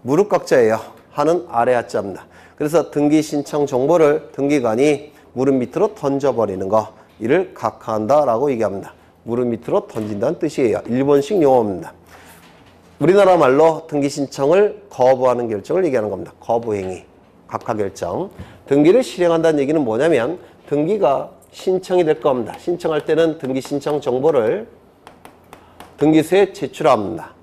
무릎 각자예요. 하는 아래 하자입니다. 그래서 등기 신청 정보를 등기관이 무릎 밑으로 던져버리는 거 이를 각하한다라고 얘기합니다. 무릎 밑으로 던진다는 뜻이에요. 일본식 용어입니다. 우리나라 말로 등기 신청을 거부하는 결정을 얘기하는 겁니다. 거부행위, 각하 결정. 등기를 실행한다는 얘기는 뭐냐면 등기가 신청이 될 겁니다. 신청할 때는 등기 신청 정보를 등기소에 제출합니다.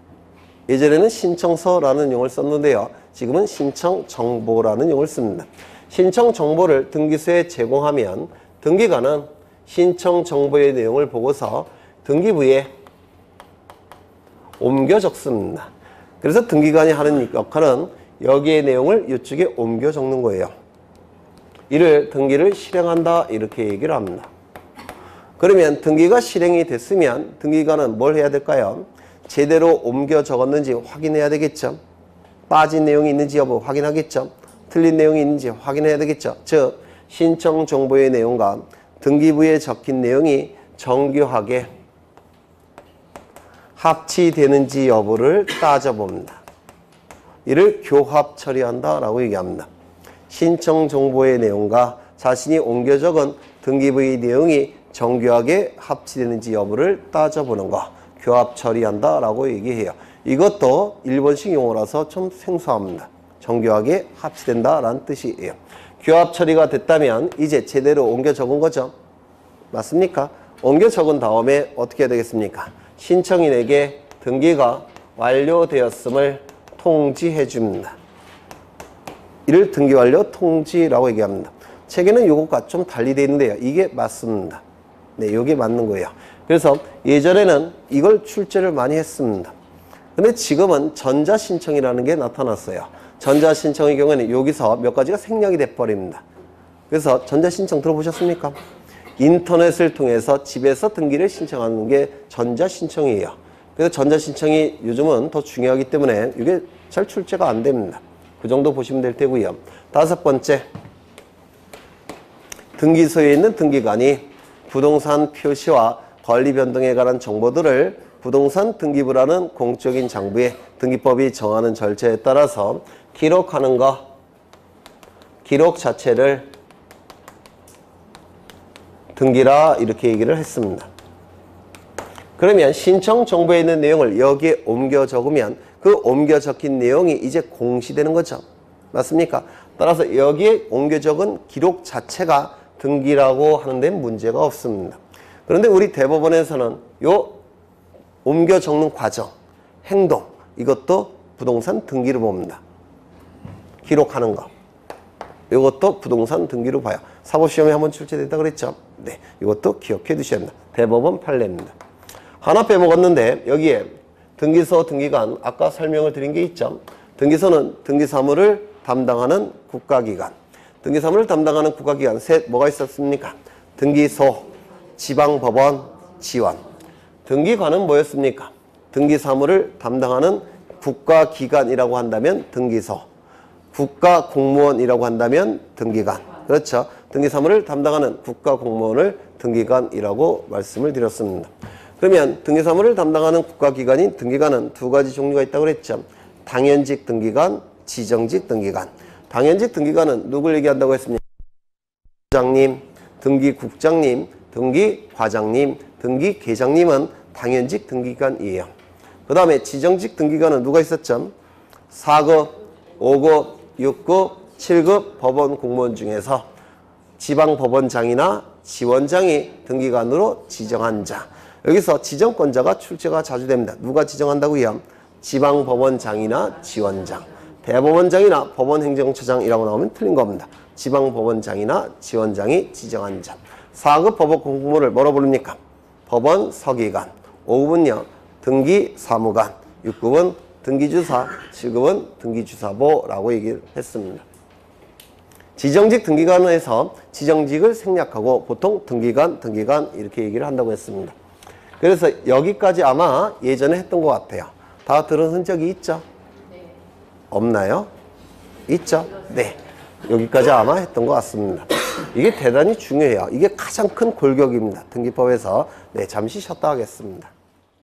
예전에는 신청서라는 용어를 썼는데요. 지금은 신청 정보라는 용어를 씁니다. 신청 정보를 등기소에 제공하면 등기관은 신청 정보의 내용을 보고서 등기부에 옮겨 적습니다. 그래서 등기관이 하는 역할은 여기의 내용을 이쪽에 옮겨 적는 거예요. 이를 등기를 실행한다 이렇게 얘기를 합니다. 그러면 등기가 실행이 됐으면 등기관은 뭘 해야 될까요? 제대로 옮겨 적었는지 확인해야 되겠죠. 빠진 내용이 있는지 여부 확인하겠죠. 틀린 내용이 있는지 확인해야 되겠죠. 즉 신청 정보의 내용과 등기부에 적힌 내용이 정교하게 합치되는지 여부를 따져봅니다. 이를 교합 처리한다라고 얘기합니다. 신청 정보의 내용과 자신이 옮겨 적은 등기부의 내용이 정교하게 합치되는지 여부를 따져보는 거 교합 처리한다라고 얘기해요. 이것도 일본식 용어라서 좀 생소합니다. 정교하게 합치된다라는 뜻이에요. 교합 처리가 됐다면 이제 제대로 옮겨 적은 거죠. 맞습니까? 옮겨 적은 다음에 어떻게 해야 되겠습니까? 신청인에게 등기가 완료되었음을 통지해 줍니다. 이를 등기 완료 통지라고 얘기합니다. 책에는 이것과 좀 달리 되어 있는데요. 이게 맞습니다. 네, 이게 맞는 거예요. 그래서 예전에는 이걸 출제를 많이 했습니다. 근데 지금은 전자신청이라는 게 나타났어요. 전자신청의 경우에는 여기서 몇 가지가 생략이 돼버립니다. 그래서 전자신청 들어보셨습니까? 인터넷을 통해서 집에서 등기를 신청하는 게 전자신청이에요. 그래서 전자신청이 요즘은 더 중요하기 때문에 이게 잘 출제가 안 됩니다. 그 정도 보시면 될 테고요. 다섯 번째, 등기소에 있는 등기관이 부동산 표시와 권리 변동에 관한 정보들을 부동산 등기부라는 공적인 장부에 등기법이 정하는 절차에 따라서 기록하는 것, 기록 자체를 등기라 이렇게 얘기를 했습니다. 그러면 신청 정보에 있는 내용을 여기에 옮겨 적으면 그 옮겨 적힌 내용이 이제 공시되는 거죠. 맞습니까? 따라서 여기에 옮겨 적은 기록 자체가 등기라고 하는 데 문제가 없습니다. 그런데 우리 대법원에서는 요 옮겨 적는 과정, 행동 이것도 부동산 등기로 봅니다. 기록하는 거. 이것도 부동산 등기로 봐요. 사법시험에 한번 출제됐다 그랬죠? 네, 이것도 기억해 두셔야 합니다. 대법원 판례입니다. 하나 빼먹었는데 여기에 등기소, 등기관 아까 설명을 드린 게 있죠. 등기소는 등기사무를 담당하는 국가기관. 등기사무를 담당하는 국가기관 셋 뭐가 있었습니까? 등기소, 지방법원, 지원. 등기관은 뭐였습니까? 등기사무를 담당하는 국가기관이라고 한다면 등기소, 국가공무원이라고 한다면 등기관. 그렇죠. 등기사무를 담당하는 국가공무원을 등기관이라고 말씀을 드렸습니다. 그러면 등기사무를 담당하는 국가기관인 등기관은 두 가지 종류가 있다고 그랬죠. 당연직 등기관, 지정직 등기관. 당연직 등기관은 누굴 얘기한다고 했습니까? 부장님, 등기국장님, 등기과장님, 등기계장님은 당연직 등기관이에요. 그 다음에 지정직 등기관은 누가 있었죠? 4급, 5급, 6급, 7급 법원 공무원 중에서 지방법원장이나 지원장이 등기관으로 지정한 자. 여기서 지정권자가 출제가 자주 됩니다. 누가 지정한다고요? 지방법원장이나 지원장. 대법원장이나 법원행정처장이라고 나오면 틀린 겁니다. 지방법원장이나 지원장이 지정한 자. 4급 법원 공무원을 뭐로 부릅니까? 법원 서기관. 5급은요 등기사무관. 6급은 등기주사. 7급은 등기주사보라고 얘기를 했습니다. 지정직 등기관에서 지정직을 생략하고 보통 등기관 이렇게 얘기를 한다고 했습니다. 그래서 여기까지 아마 예전에 했던 것 같아요. 다 들은 흔적이 있죠? 네. 없나요? 있죠? 네. 여기까지 아마 했던 것 같습니다. 이게 대단히 중요해요. 이게 가장 큰 골격입니다. 등기법에서. 네, 잠시 쉬었다 하겠습니다.